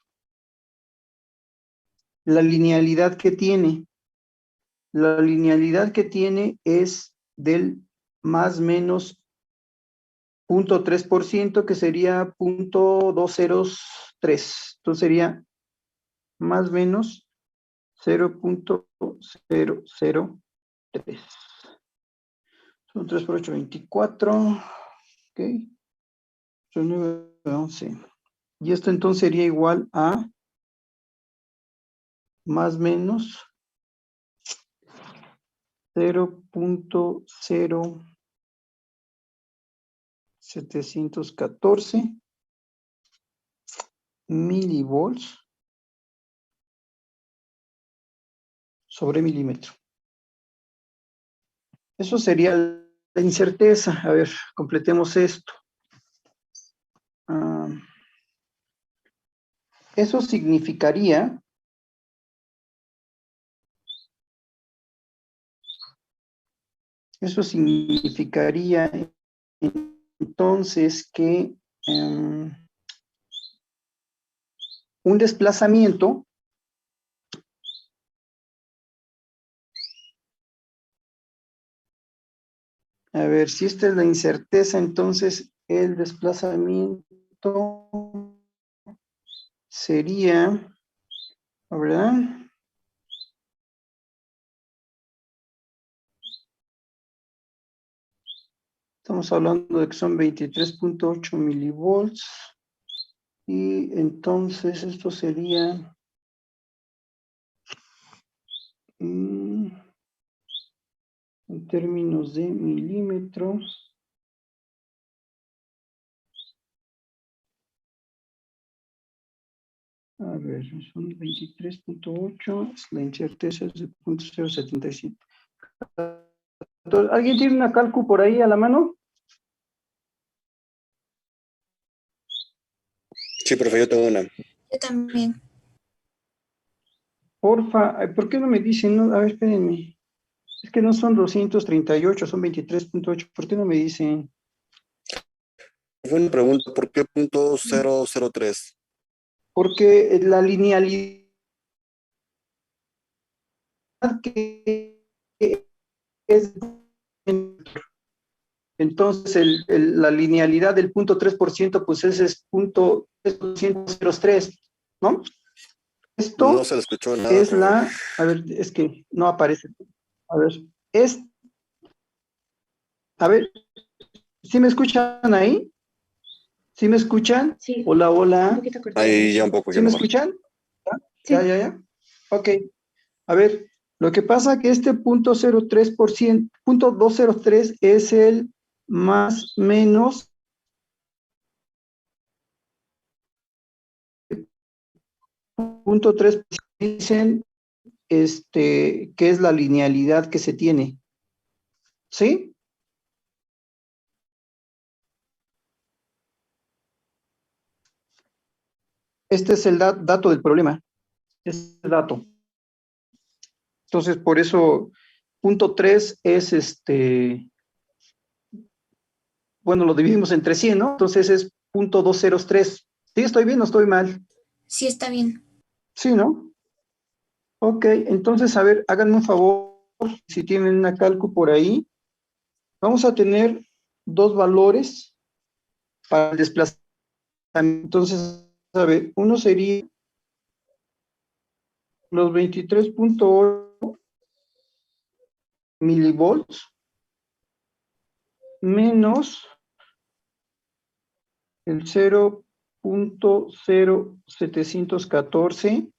la linealidad que tiene. La linealidad que tiene es del más menos 0.3%, que sería 0.203. Entonces sería más menos 0.003. Son 3 por 8, 24. Ok. Son 9, 11. Y esto entonces sería igual a más menos 0.0714 milivolts sobre milímetro. Eso sería la incerteza. A ver, completemos esto. Eso significaría entonces que un desplazamiento a ver, si esta es la incerteza, entonces el desplazamiento sería, ¿verdad? Estamos hablando de que son 23.8 milivolts. Y entonces esto sería en términos de milímetros. A ver, son 23.8, la incerteza es de 0.077. ¿Alguien tiene una cálculo por ahí a la mano? Sí, profe, yo tengo una. Yo también. Porfa, ¿por qué no me dicen? No, a ver, espérenme. Es que no son 238, son 23.8. ¿Por qué no me dicen? Fue una pregunta, ¿por qué .003? Porque la linealidad que es... Entonces, la linealidad del 0.3%, pues ese es 0.303, ¿no? Esto No se le escuchó nada, es profe. la... A ver, es que no aparece. A ver, a ver, ¿sí me escuchan ahí? ¿Sí me escuchan? Sí. Hola, Un hola. poquito cortado. Ahí ya un poco, ¿Sí ya me mejor. escuchan? Sí. Ya. Ok. A ver, lo que pasa que este 0.03%, 0.203 es el más menos 0.3, dicen que es la linealidad que se tiene. ¿Sí? Este es el dato del problema. Este es el dato. Entonces, por eso, 0.3 es bueno, lo dividimos entre 100, ¿no? Entonces es 0.203. ¿Sí estoy bien o estoy mal? Sí, está bien. Sí, ¿no? Ok, entonces, a ver, háganme un favor, si tienen una calco por ahí. Vamos a tener dos valores para el desplazamiento. Entonces, a ver, uno sería los 23.8 milivolts menos el 0.0714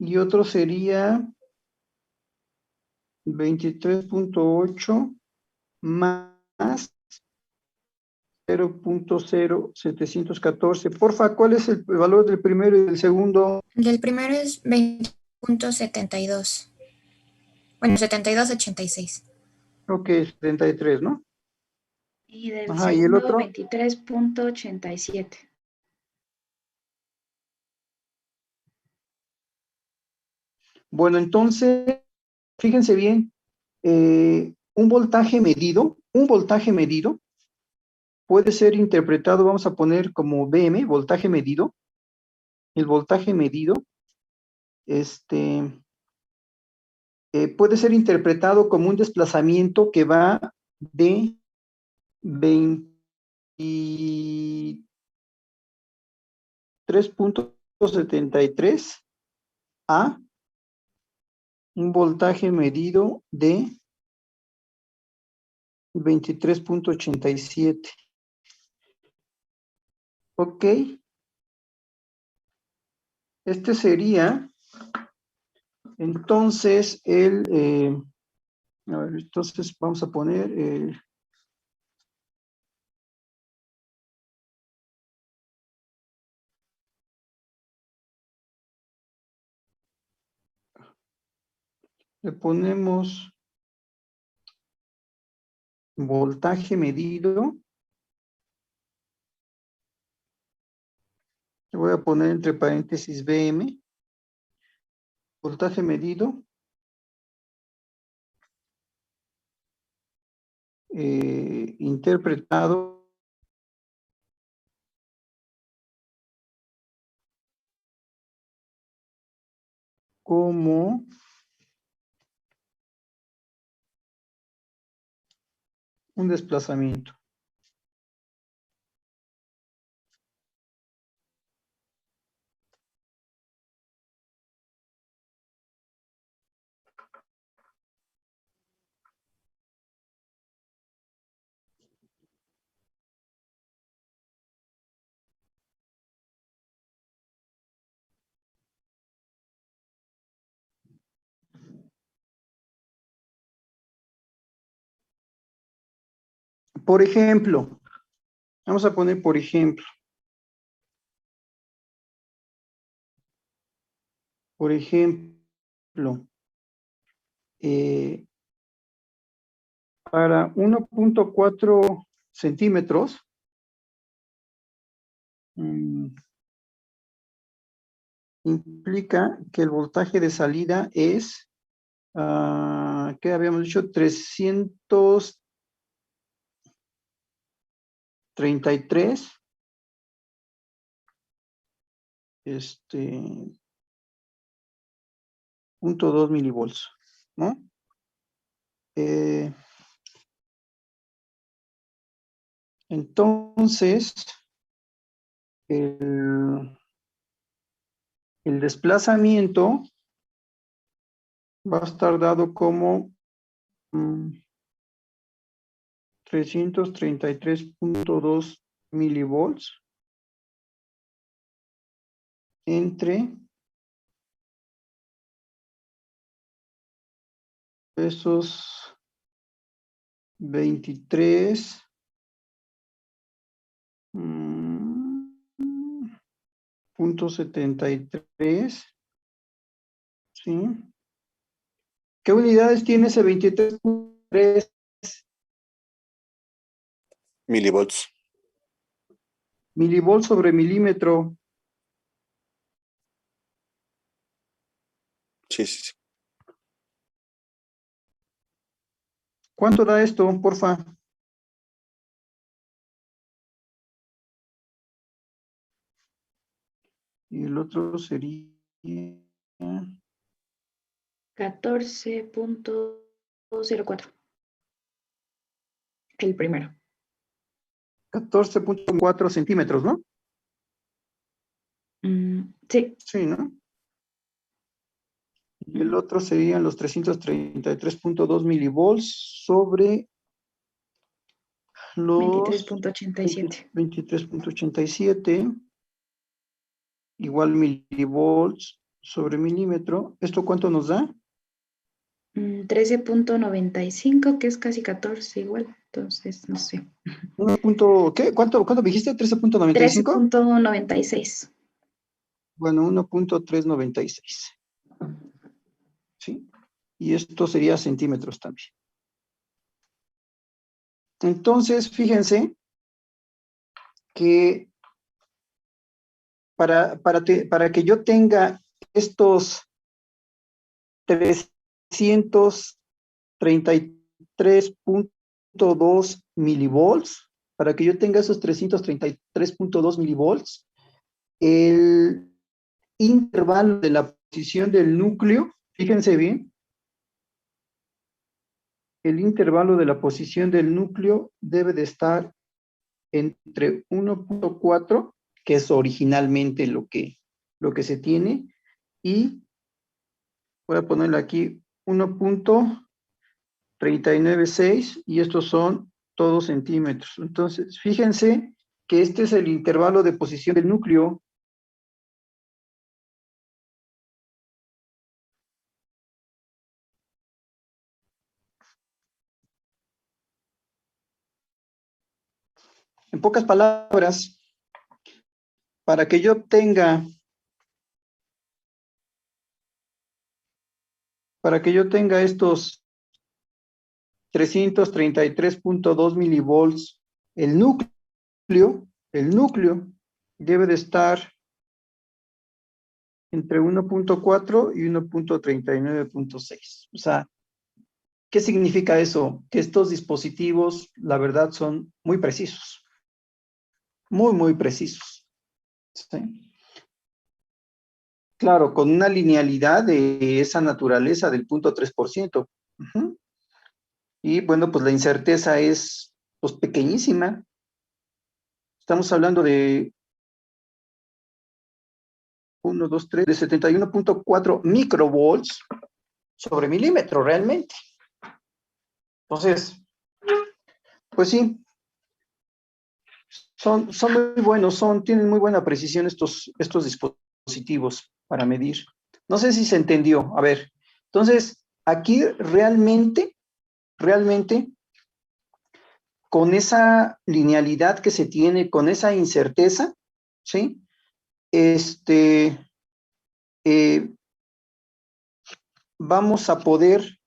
y otro sería 23.8 más 0.0714. Porfa, ¿cuál es el valor del primero y del segundo? Del primero es 20.72. Bueno, 72.86. Ok, 73, ¿no? Y del Ajá, ¿y el segundo, otro? 23.87. Bueno, entonces, fíjense bien, un voltaje medido puede ser interpretado, vamos a poner como VM, voltaje medido. El voltaje medido, puede ser interpretado como un desplazamiento que va de 23.73 a un voltaje medido de 23.87. Ok. Este sería, entonces, a ver, entonces vamos a poner, le ponemos voltaje medido. Le voy a poner entre paréntesis VM. Voltaje medido. Interpretado como un desplazamiento. Por ejemplo, vamos a poner por ejemplo. Por ejemplo, para 1.4 centímetros, implica que el voltaje de salida es, ¿qué habíamos dicho? 333, .2 milivolts, ¿no? Entonces, el desplazamiento va a estar dado como 333.2 milivolts entre esos 23.73, ¿sí? ¿Qué unidades tiene ese 23.3? Milivolts. Milivolts sobre milímetro. Sí, sí, sí. ¿Cuánto da esto, porfa? Y el otro sería 14.04. El primero. 14.4 centímetros, ¿no? Sí. Sí, ¿no? Y el otro serían los 333.2 milivolts sobre los 23.87. 23.87, igual milivolts sobre milímetro. ¿Esto cuánto nos da? 13.95, que es casi 14 igual. Entonces, no sé. ¿Qué? ¿Cuánto dijiste? ¿13.95? 13.96. Bueno, 1.396. ¿Sí? Y esto sería centímetros también. Entonces, fíjense que para que yo tenga estos 333.2 milivolts, para que yo tenga esos 333.2 milivolts, el intervalo de la posición del núcleo, fíjense bien, el intervalo de la posición del núcleo debe de estar entre 1.4, que es originalmente lo que se tiene, y voy a ponerle aquí 1.396, y estos son todos centímetros. Entonces, fíjense que este es el intervalo de posición del núcleo. En pocas palabras, para que yo obtenga estos 333.2 milivolts, el núcleo debe de estar entre 1.4 y 1.39.6. O sea, ¿qué significa eso? Que estos dispositivos, la verdad, son muy precisos. Muy, muy precisos. ¿Sí? Claro, con una linealidad de esa naturaleza del 0.3%. Y bueno, pues la incerteza es pues pequeñísima. Estamos hablando de 1, 2, 3, de 71.4 microvolts sobre milímetro realmente. Entonces, pues sí, son muy buenos, tienen muy buena precisión estos dispositivos para medir. No sé si se entendió. A ver, entonces, aquí realmente, con esa linealidad que se tiene, con esa incerteza, ¿sí? Vamos a poder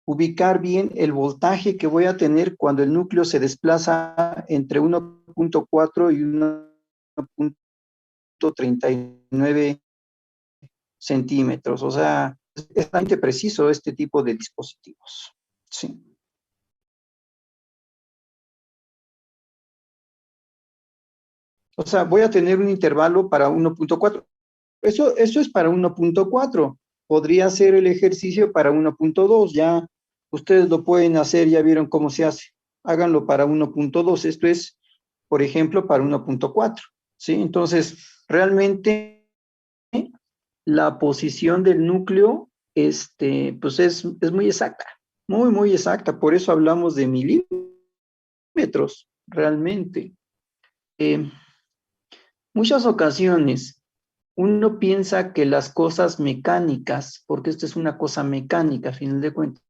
ubicar bien el voltaje que voy a tener cuando el núcleo se desplaza entre 1.4 y 1.39 centímetros. O sea, es bastante preciso este tipo de dispositivos. Sí. O sea, voy a tener un intervalo para 1.4. Eso es para 1.4. Podría ser el ejercicio para 1.2. Ya ustedes lo pueden hacer, ya vieron cómo se hace. Háganlo para 1.2. Esto es, por ejemplo, para 1.4. ¿Sí? Entonces, realmente la posición del núcleo pues es muy exacta. Muy, muy exacta. Por eso hablamos de milímetros, realmente. Muchas ocasiones uno piensa que las cosas mecánicas, porque esto es una cosa mecánica a final de cuentas,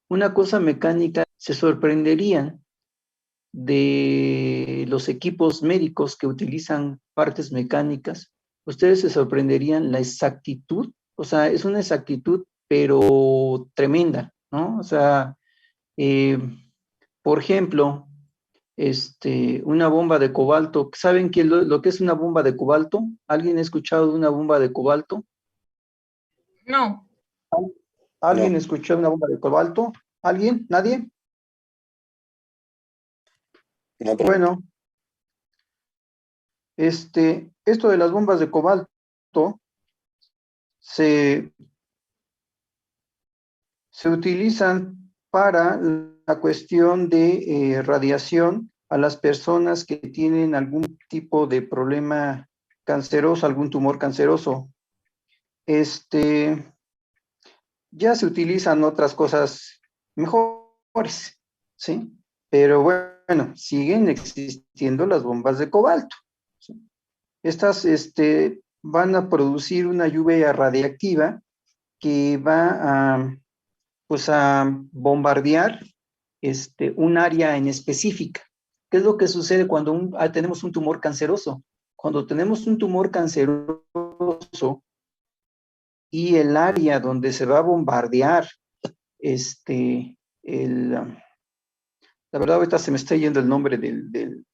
una cosa mecánica, se sorprenderían de los equipos médicos que utilizan partes mecánicas. Ustedes se sorprenderían la exactitud, o sea, es una exactitud pero tremenda, ¿no? O sea, por ejemplo, una bomba de cobalto. ¿Saben lo que es una bomba de cobalto? ¿Alguien ha escuchado de una bomba de cobalto? No. ¿Alguien No. escuchó de una bomba de cobalto? ¿Alguien? ¿Nadie? No, Bueno, esto de las bombas de cobalto se se utilizan para la cuestión de radiación a las personas que tienen algún tipo de problema canceroso, algún tumor canceroso. Ya se utilizan otras cosas mejores, ¿sí? Pero bueno, siguen existiendo las bombas de cobalto, ¿sí? Estas van a producir una lluvia radiactiva que va pues a bombardear un área en específica. ¿Qué es lo que sucede cuando tenemos un tumor canceroso? Cuando tenemos un tumor canceroso y el área donde se va a bombardear, la verdad ahorita se me está yendo el nombre del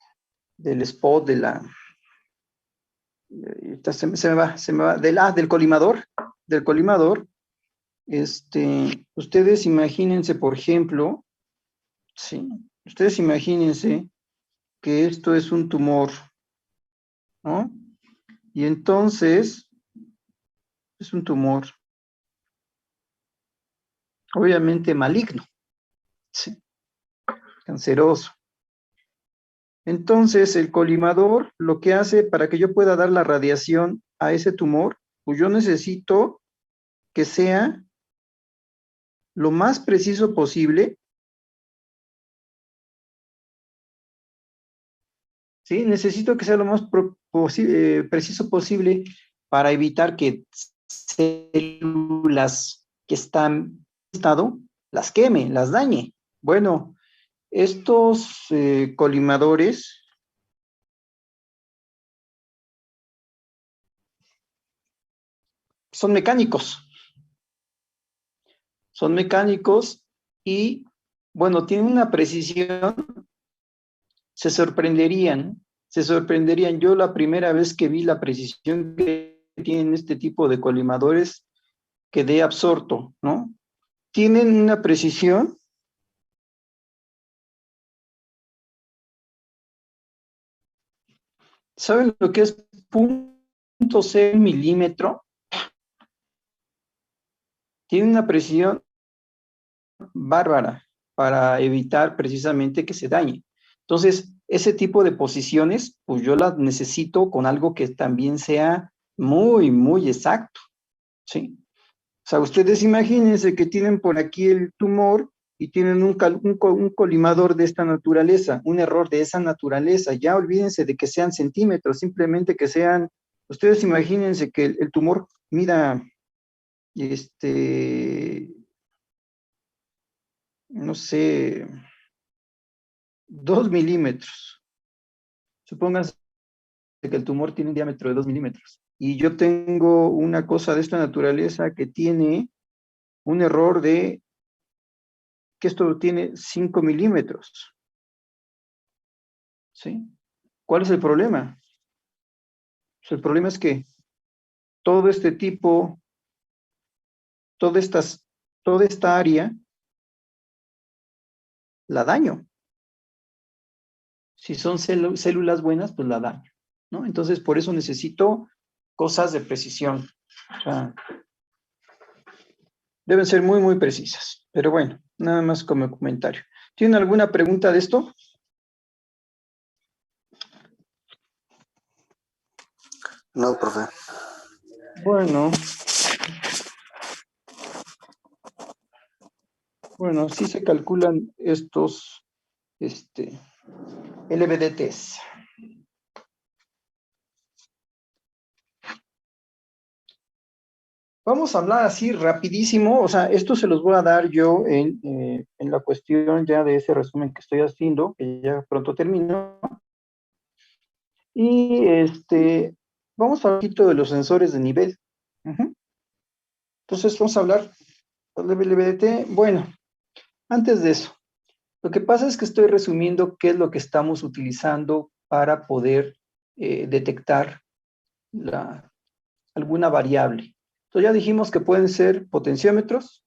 spot, se me va, del colimador, ustedes imagínense, por ejemplo, ¿sí? Ustedes imagínense que esto es un tumor, ¿no? Y entonces, es un tumor, obviamente maligno, ¿sí? Canceroso. Entonces, el colimador lo que hace para que yo pueda dar la radiación a ese tumor, pues yo necesito que sea lo más preciso posible. ¿Sí? Necesito que sea lo más preciso posible para evitar que células que están en estado las queme, las dañe. Bueno, estos colimadores son mecánicos. Son mecánicos y, bueno, tienen una precisión. Se sorprenderían. Yo la primera vez que vi la precisión que tienen este tipo de colimadores, quedé absorto, ¿no? Tienen una precisión ¿saben lo que es 0.6 milímetro? Tiene una precisión bárbara para evitar precisamente que se dañe. Entonces, ese tipo de posiciones, pues yo las necesito con algo que también sea muy, muy exacto, ¿sí? O sea, ustedes imagínense que tienen por aquí el tumor y tienen un colimador de esta naturaleza, un error de esa naturaleza. Ya olvídense de que sean centímetros, simplemente que sean, ustedes imagínense que el tumor mida, no sé, 2 milímetros. Supónganse que el tumor tiene un diámetro de 2 milímetros. Y yo tengo una cosa de esta naturaleza que tiene un error de que esto tiene 5 milímetros. ¿Sí? ¿Cuál es el problema? Pues el problema es que todo este tipo, toda esta área, la daño. Si son células buenas, pues la daño, ¿no? Entonces, por eso necesito cosas de precisión. O sea, deben ser muy, muy precisas. Pero bueno, nada más como comentario. ¿Tienen alguna pregunta de esto? No, profe. Bueno, sí se calculan estos LVDTs. Vamos a hablar así rapidísimo, o sea, esto se los voy a dar yo en la cuestión ya de ese resumen que estoy haciendo, que ya pronto termino. Y vamos a hablar un poquito de los sensores de nivel. Entonces vamos a hablar del LVDT. Bueno, antes de eso, lo que pasa es que estoy resumiendo qué es lo que estamos utilizando para poder detectar alguna variable. Entonces ya dijimos que pueden ser potenciómetros,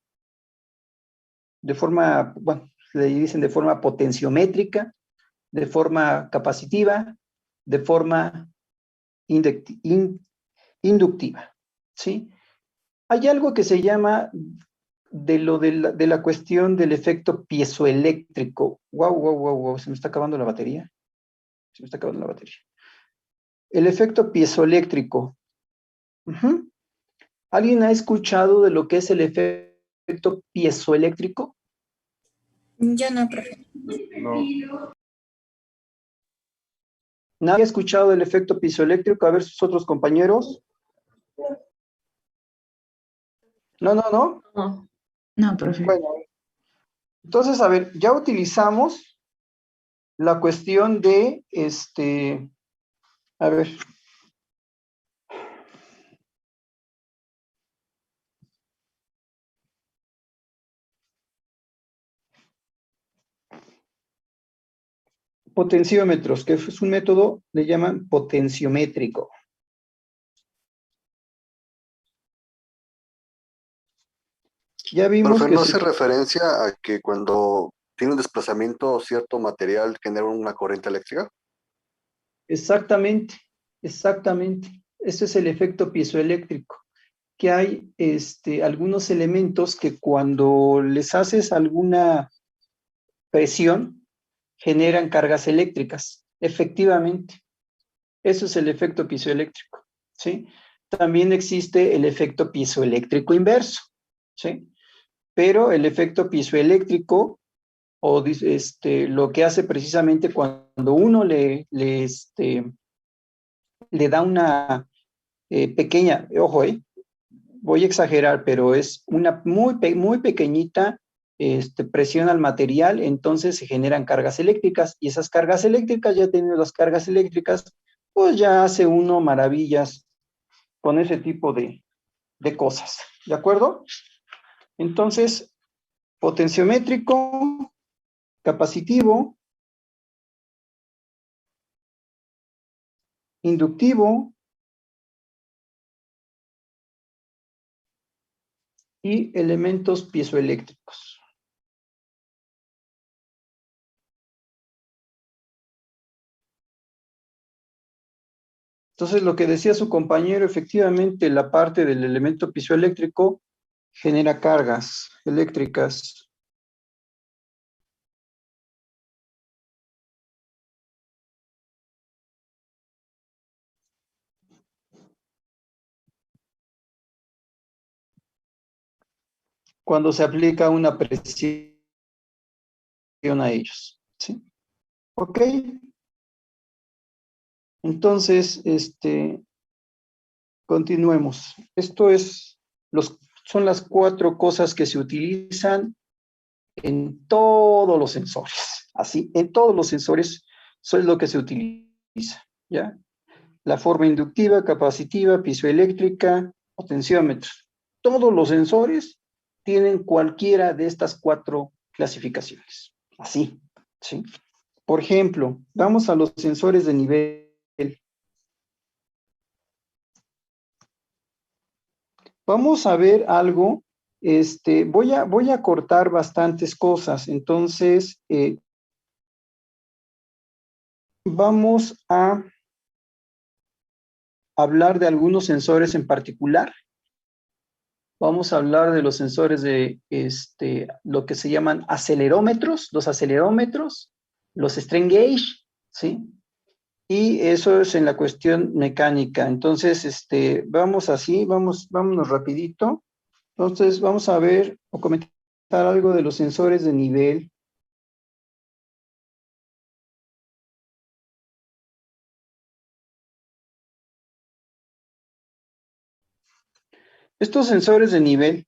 de forma, bueno, le dicen de forma potenciométrica, de forma capacitiva, de forma inductiva, ¿sí? Hay algo que se llama de la cuestión del efecto piezoeléctrico. Wow, se me está acabando la batería. El efecto piezoeléctrico. ¿Alguien ha escuchado de lo que es el efecto piezoeléctrico? Yo no, profe. No. ¿Nadie ha escuchado del efecto piezoeléctrico? A ver sus otros compañeros. No. No, profe. Bueno, entonces, a ver, ya utilizamos la cuestión de, a ver. Potenciómetros, que es un método, le llaman potenciométrico. Ya vimos Profe, que ¿no hace referencia a que cuando tiene un desplazamiento cierto material genera una corriente eléctrica? Exactamente. Ese es el efecto piezoeléctrico, que hay algunos elementos que cuando les haces alguna presión, generan cargas eléctricas. Efectivamente, eso es el efecto piezoeléctrico, ¿sí? También existe el efecto piezoeléctrico inverso, ¿sí? Pero el efecto piezoeléctrico, o lo que hace precisamente cuando uno le da una pequeña, ojo, voy a exagerar, pero es una muy pequeñita presión al material, entonces se generan cargas eléctricas, y esas cargas eléctricas, ya teniendo las cargas eléctricas, pues ya hace uno maravillas con ese tipo de cosas, ¿de acuerdo? Entonces, potenciométrico, capacitivo, inductivo y elementos piezoeléctricos. Entonces, lo que decía su compañero, efectivamente, la parte del elemento piezoeléctrico genera cargas eléctricas. Cuando se aplica una presión a ellos, ¿sí? Ok. Entonces, continuemos. Son las 4 cosas que se utilizan en todos los sensores. Así, en todos los sensores, eso es lo que se utiliza, ¿ya? La forma inductiva, capacitiva, piezoeléctrica, potenciómetros. Todos los sensores tienen cualquiera de estas 4 clasificaciones. Así, ¿sí? Por ejemplo, vamos a los sensores de nivel. Vamos a ver algo. Voy a cortar bastantes cosas, entonces vamos a hablar de algunos sensores en particular. Vamos a hablar de los sensores de lo que se llaman acelerómetros, los strain gauge, ¿sí? Y eso es en la cuestión mecánica. Entonces, vamos así, vámonos rapidito. Entonces, vamos a ver o comentar algo de los sensores de nivel. Estos sensores de nivel,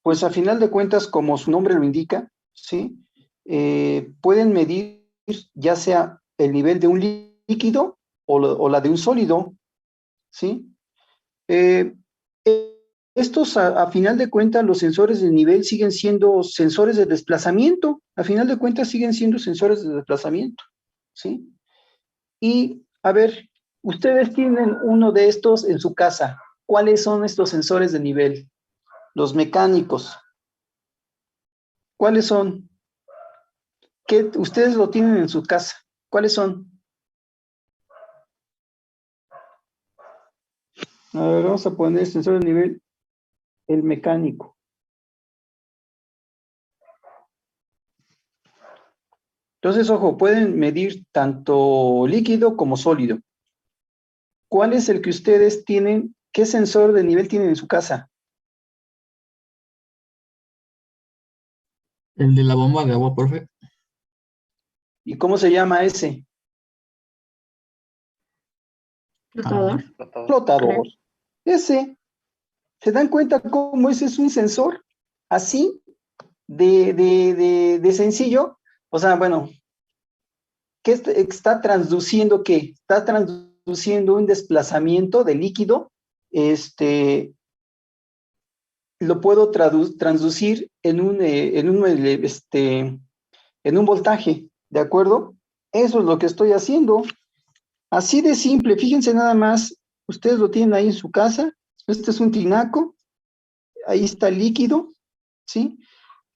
pues a final de cuentas, como su nombre lo indica, ¿sí? Pueden medir ya sea el nivel de un líquido o la de un sólido, ¿sí? Estos, a final de cuentas, los sensores de nivel siguen siendo sensores de desplazamiento. A final de cuentas, siguen siendo sensores de desplazamiento, ¿sí? Y, a ver, ustedes tienen uno de estos en su casa. ¿Cuáles son estos sensores de nivel? Los mecánicos. ¿Cuáles son? ¿Qué ustedes lo tienen en su casa? ¿Cuáles son? A ver, vamos a poner sensor de nivel. el mecánico. Entonces, ojo, pueden medir tanto líquido como sólido. ¿Cuál es el que ustedes tienen? ¿Qué sensor de nivel tienen en su casa? El de la bomba de agua, profe. ¿Y cómo se llama ese? Flotador, Flotador. creo. Ese. ¿Se dan cuenta cómo ese es un sensor? Así de sencillo. O sea, bueno, ¿qué está transduciendo qué? Está transduciendo un desplazamiento de líquido. Lo puedo transducir en un voltaje, ¿de acuerdo? Eso es lo que estoy haciendo. Así de simple, fíjense nada más, ustedes lo tienen ahí en su casa, este es un tinaco, ahí está el líquido, ¿sí?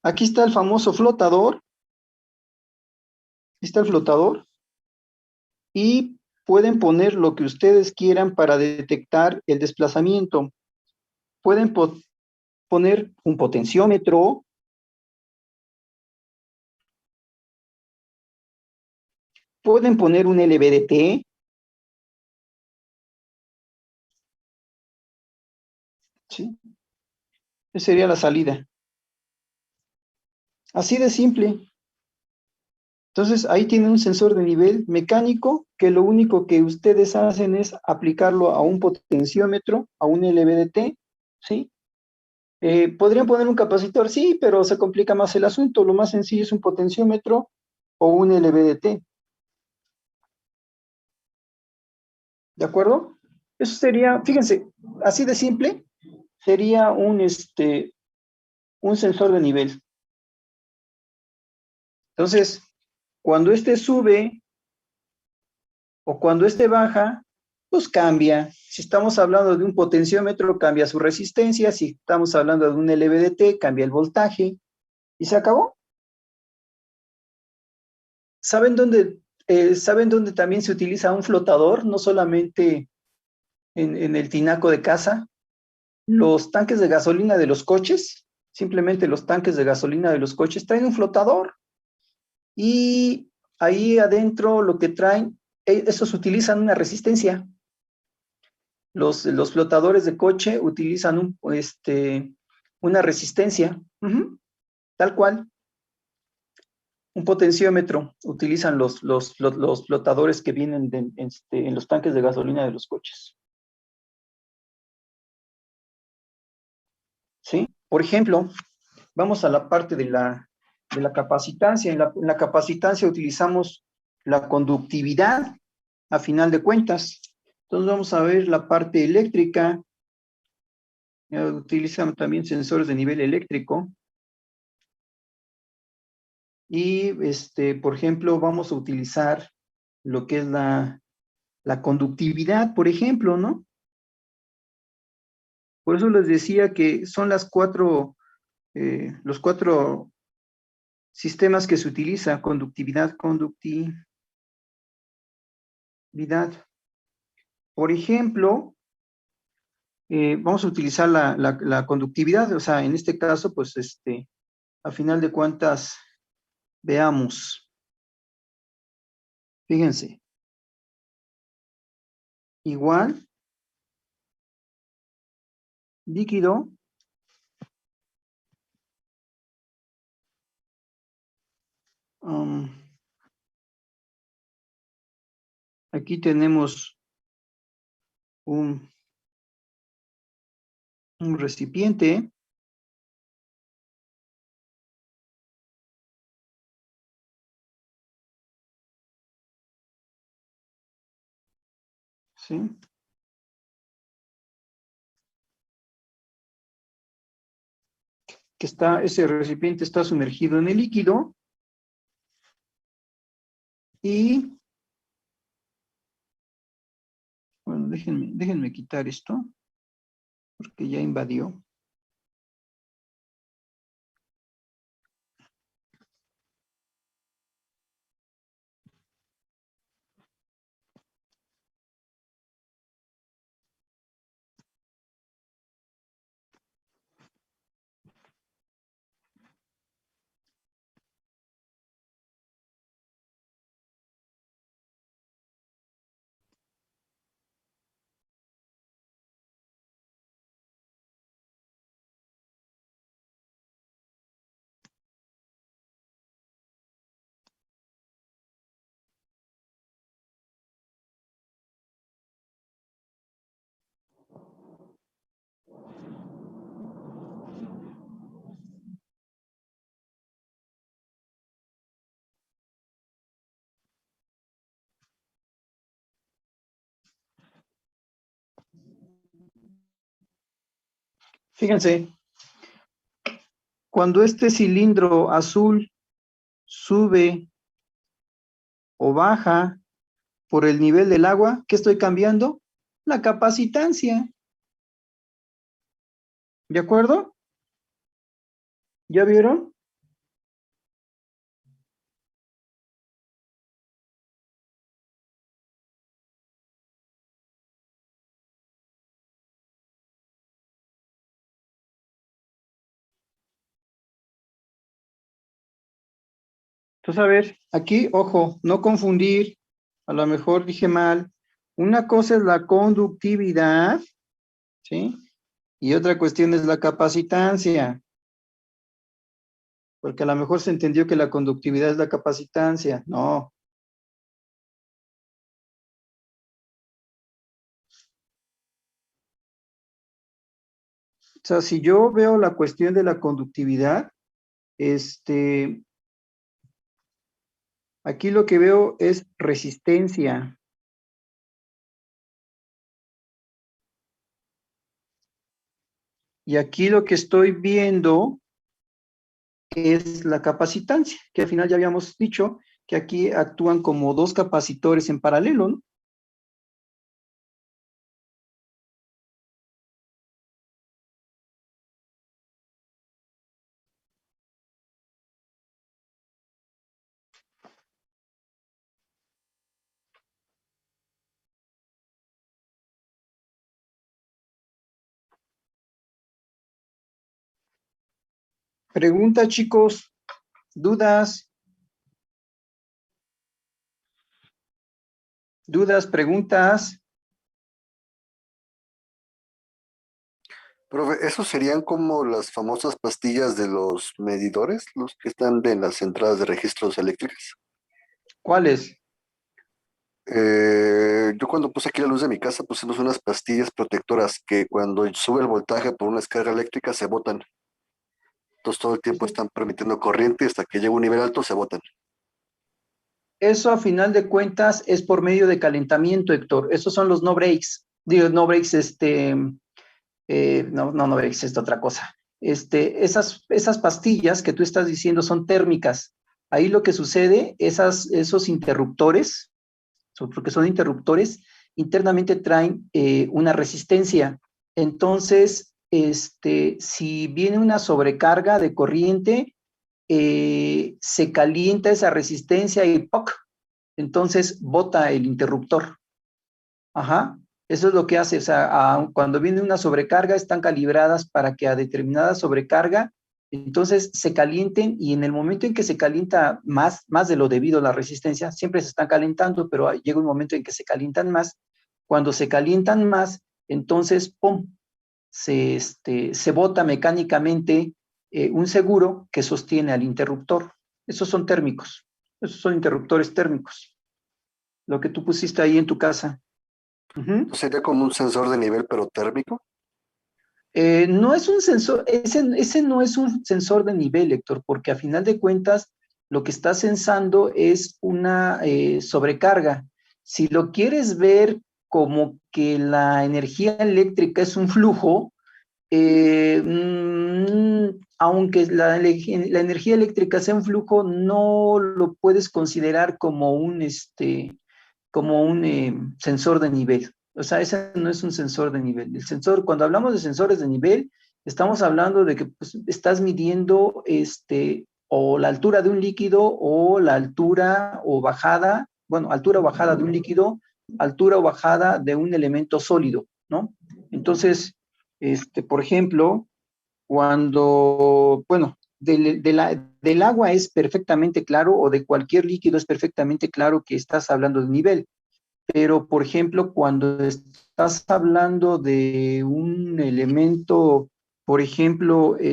Aquí está el famoso flotador, aquí está el flotador, y pueden poner lo que ustedes quieran para detectar el desplazamiento. Pueden poner un potenciómetro, pueden poner un LVDT, ¿sí? Esa sería la salida. Así de simple. Entonces, ahí tienen un sensor de nivel mecánico que lo único que ustedes hacen es aplicarlo a un potenciómetro, a un LVDT, ¿sí? ¿Podrían poner un capacitor? Sí, pero se complica más el asunto. Lo más sencillo es un potenciómetro o un LVDT. ¿De acuerdo? Eso sería, fíjense, así de simple, sería un sensor de nivel. Entonces, cuando este sube o cuando este baja, pues cambia. Si estamos hablando de un potenciómetro, cambia su resistencia. Si estamos hablando de un LVDT, cambia el voltaje. ¿Y se acabó? ¿Saben dónde también se utiliza un flotador? No solamente en el tinaco de casa. Los tanques de gasolina de los coches, simplemente los tanques de gasolina de los coches traen un flotador. Y ahí adentro lo que traen, esos utilizan una resistencia. Los flotadores de coche utilizan una resistencia, tal cual, un potenciómetro. Utilizan los flotadores que vienen en los tanques de gasolina de los coches. ¿Sí? Por ejemplo, vamos a la parte de la capacitancia. En la capacitancia utilizamos la conductividad, a final de cuentas. Entonces vamos a ver la parte eléctrica. Utilizan también sensores de nivel eléctrico. Y, por ejemplo, vamos a utilizar lo que es la conductividad, por ejemplo, ¿no? Por eso les decía que son los cuatro sistemas que se utiliza: conductividad. Por ejemplo, vamos a utilizar la conductividad, o sea, en este caso, pues, a final de cuentas, veamos. Fíjense. Igual, líquido, aquí tenemos un recipiente, ¿sí? Ese recipiente está sumergido en el líquido y, bueno, déjenme quitar esto porque ya invadió. Fíjense, cuando este cilindro azul sube o baja por el nivel del agua, ¿qué estoy cambiando? La capacitancia. ¿De acuerdo? ¿Ya vieron? Entonces, a ver, aquí, ojo, no confundir, a lo mejor dije mal. Una cosa es la conductividad, ¿sí? Y otra cuestión es la capacitancia. Porque a lo mejor se entendió que la conductividad es la capacitancia. No. O sea, si yo veo la cuestión de la conductividad, aquí lo que veo es resistencia. Y aquí lo que estoy viendo es la capacitancia, que al final ya habíamos dicho que aquí actúan como dos capacitores en paralelo, ¿no? Pregunta, chicos, dudas, preguntas. Profe, ¿esos serían como las famosas pastillas de los medidores, los que están en las entradas de registros eléctricas? ¿Cuáles? Yo cuando puse aquí la luz de mi casa pusimos unas pastillas protectoras que cuando sube el voltaje por una descarga eléctrica se botan. Entonces todo el tiempo están permitiendo corriente y hasta que llega un nivel alto se botan. Eso a final de cuentas es por medio de calentamiento, Héctor. Esos son los no breaks. Digo, no breaks, no breaks, es otra cosa. Esas pastillas que tú estás diciendo son térmicas. Ahí lo que sucede, esos interruptores, porque son interruptores, internamente traen una resistencia. Entonces, si viene una sobrecarga de corriente, se calienta esa resistencia y ¡poc! Entonces bota el interruptor. Ajá. Eso es lo que hace. O sea, cuando viene una sobrecarga, están calibradas para que a determinada sobrecarga, entonces se calienten, y en el momento en que se calienta más de lo debido a la resistencia, siempre se están calentando, pero llega un momento en que se calientan más. Cuando se calientan más, entonces, ¡pum!, se bota mecánicamente un seguro que sostiene al interruptor. Esos son térmicos. Esos son interruptores térmicos. Lo que tú pusiste ahí en tu casa. ¿Sería como un sensor de nivel pero térmico? No es un sensor, ese no es un sensor de nivel, Héctor, porque a final de cuentas lo que está sensando es una sobrecarga. Si lo quieres ver como que la energía eléctrica es un flujo, aunque la energía eléctrica sea un flujo, no lo puedes considerar como un sensor de nivel. O sea, ese no es un sensor de nivel. El sensor, cuando hablamos de sensores de nivel, estamos hablando de que pues, estás midiendo o la altura de un líquido, o la altura o bajada, bueno, altura o bajada de un líquido, altura o bajada de un elemento sólido, ¿no? Entonces, por ejemplo, cuando, bueno, del agua es perfectamente claro, o de cualquier líquido es perfectamente claro que estás hablando de nivel. Pero, por ejemplo, cuando estás hablando de un elemento, por ejemplo, que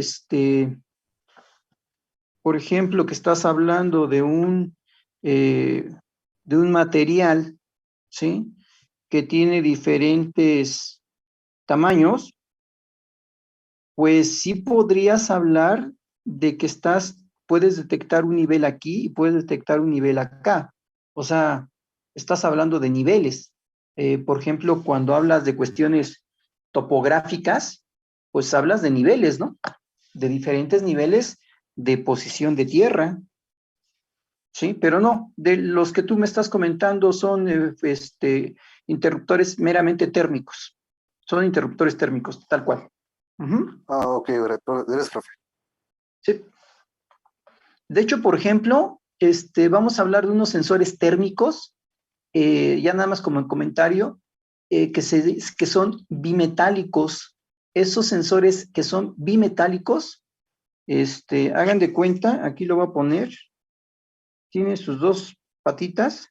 estás hablando de un material, ¿sí?, que tiene diferentes tamaños, pues sí podrías hablar de que puedes detectar un nivel aquí y puedes detectar un nivel acá. O sea, estás hablando de niveles. Por ejemplo, cuando hablas de cuestiones topográficas, pues hablas de niveles, ¿no? De diferentes niveles de posición de tierra. Sí, pero no, de los que tú me estás comentando son interruptores meramente térmicos. Son interruptores térmicos, tal cual. Ujú. Ok, eres profe. Sí. De hecho, por ejemplo, vamos a hablar de unos sensores térmicos, ya nada más como en comentario, que son bimetálicos. Esos sensores que son bimetálicos, hagan de cuenta, aquí lo voy a poner, tiene sus dos patitas,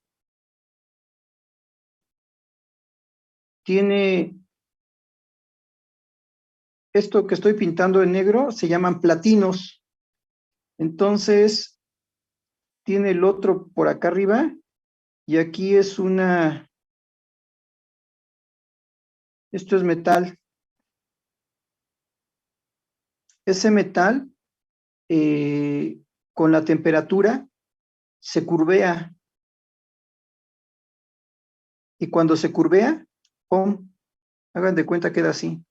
tiene esto que estoy pintando en negro, se llaman platinos. Entonces, tiene el otro por acá arriba, y aquí es esto es metal. Ese metal, con la temperatura, se curvea. Y cuando se curvea, ¡pum! Hagan de cuenta, queda así.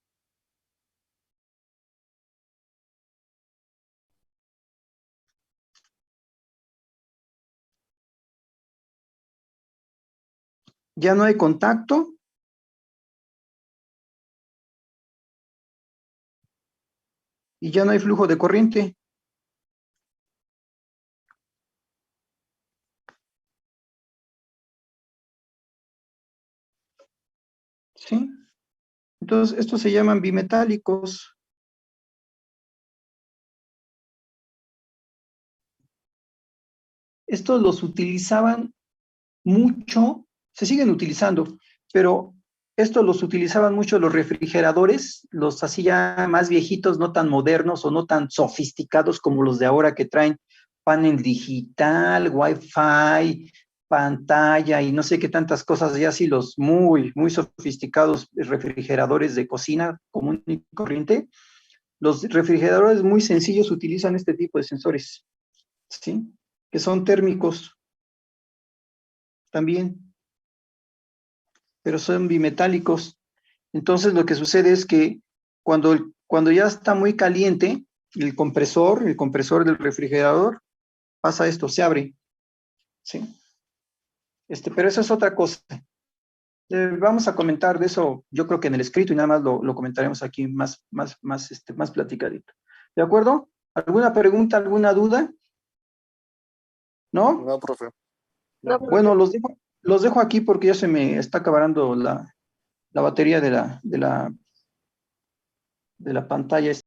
Ya no hay contacto. Y ya no hay flujo de corriente. ¿Sí? Entonces, estos se llaman bimetálicos. Estos los utilizaban mucho, se siguen utilizando, pero estos los utilizaban mucho los refrigeradores, los así ya más viejitos, no tan modernos o no tan sofisticados como los de ahora que traen panel digital, Wi-Fi, pantalla y no sé qué tantas cosas, ya así los muy, muy sofisticados refrigeradores de cocina común y corriente. Los refrigeradores muy sencillos utilizan este tipo de sensores, ¿sí? Que son térmicos también, pero son bimetálicos. Entonces lo que sucede es que cuando ya está muy caliente, el compresor del refrigerador, pasa esto, se abre, ¿sí? Pero eso es otra cosa. Vamos a comentar de eso, yo creo que en el escrito y nada más lo comentaremos aquí más platicadito. ¿De acuerdo? ¿Alguna pregunta, alguna duda? ¿No? No, profe. No, Bueno, los dejo aquí porque ya se me está acabando la batería de la pantalla.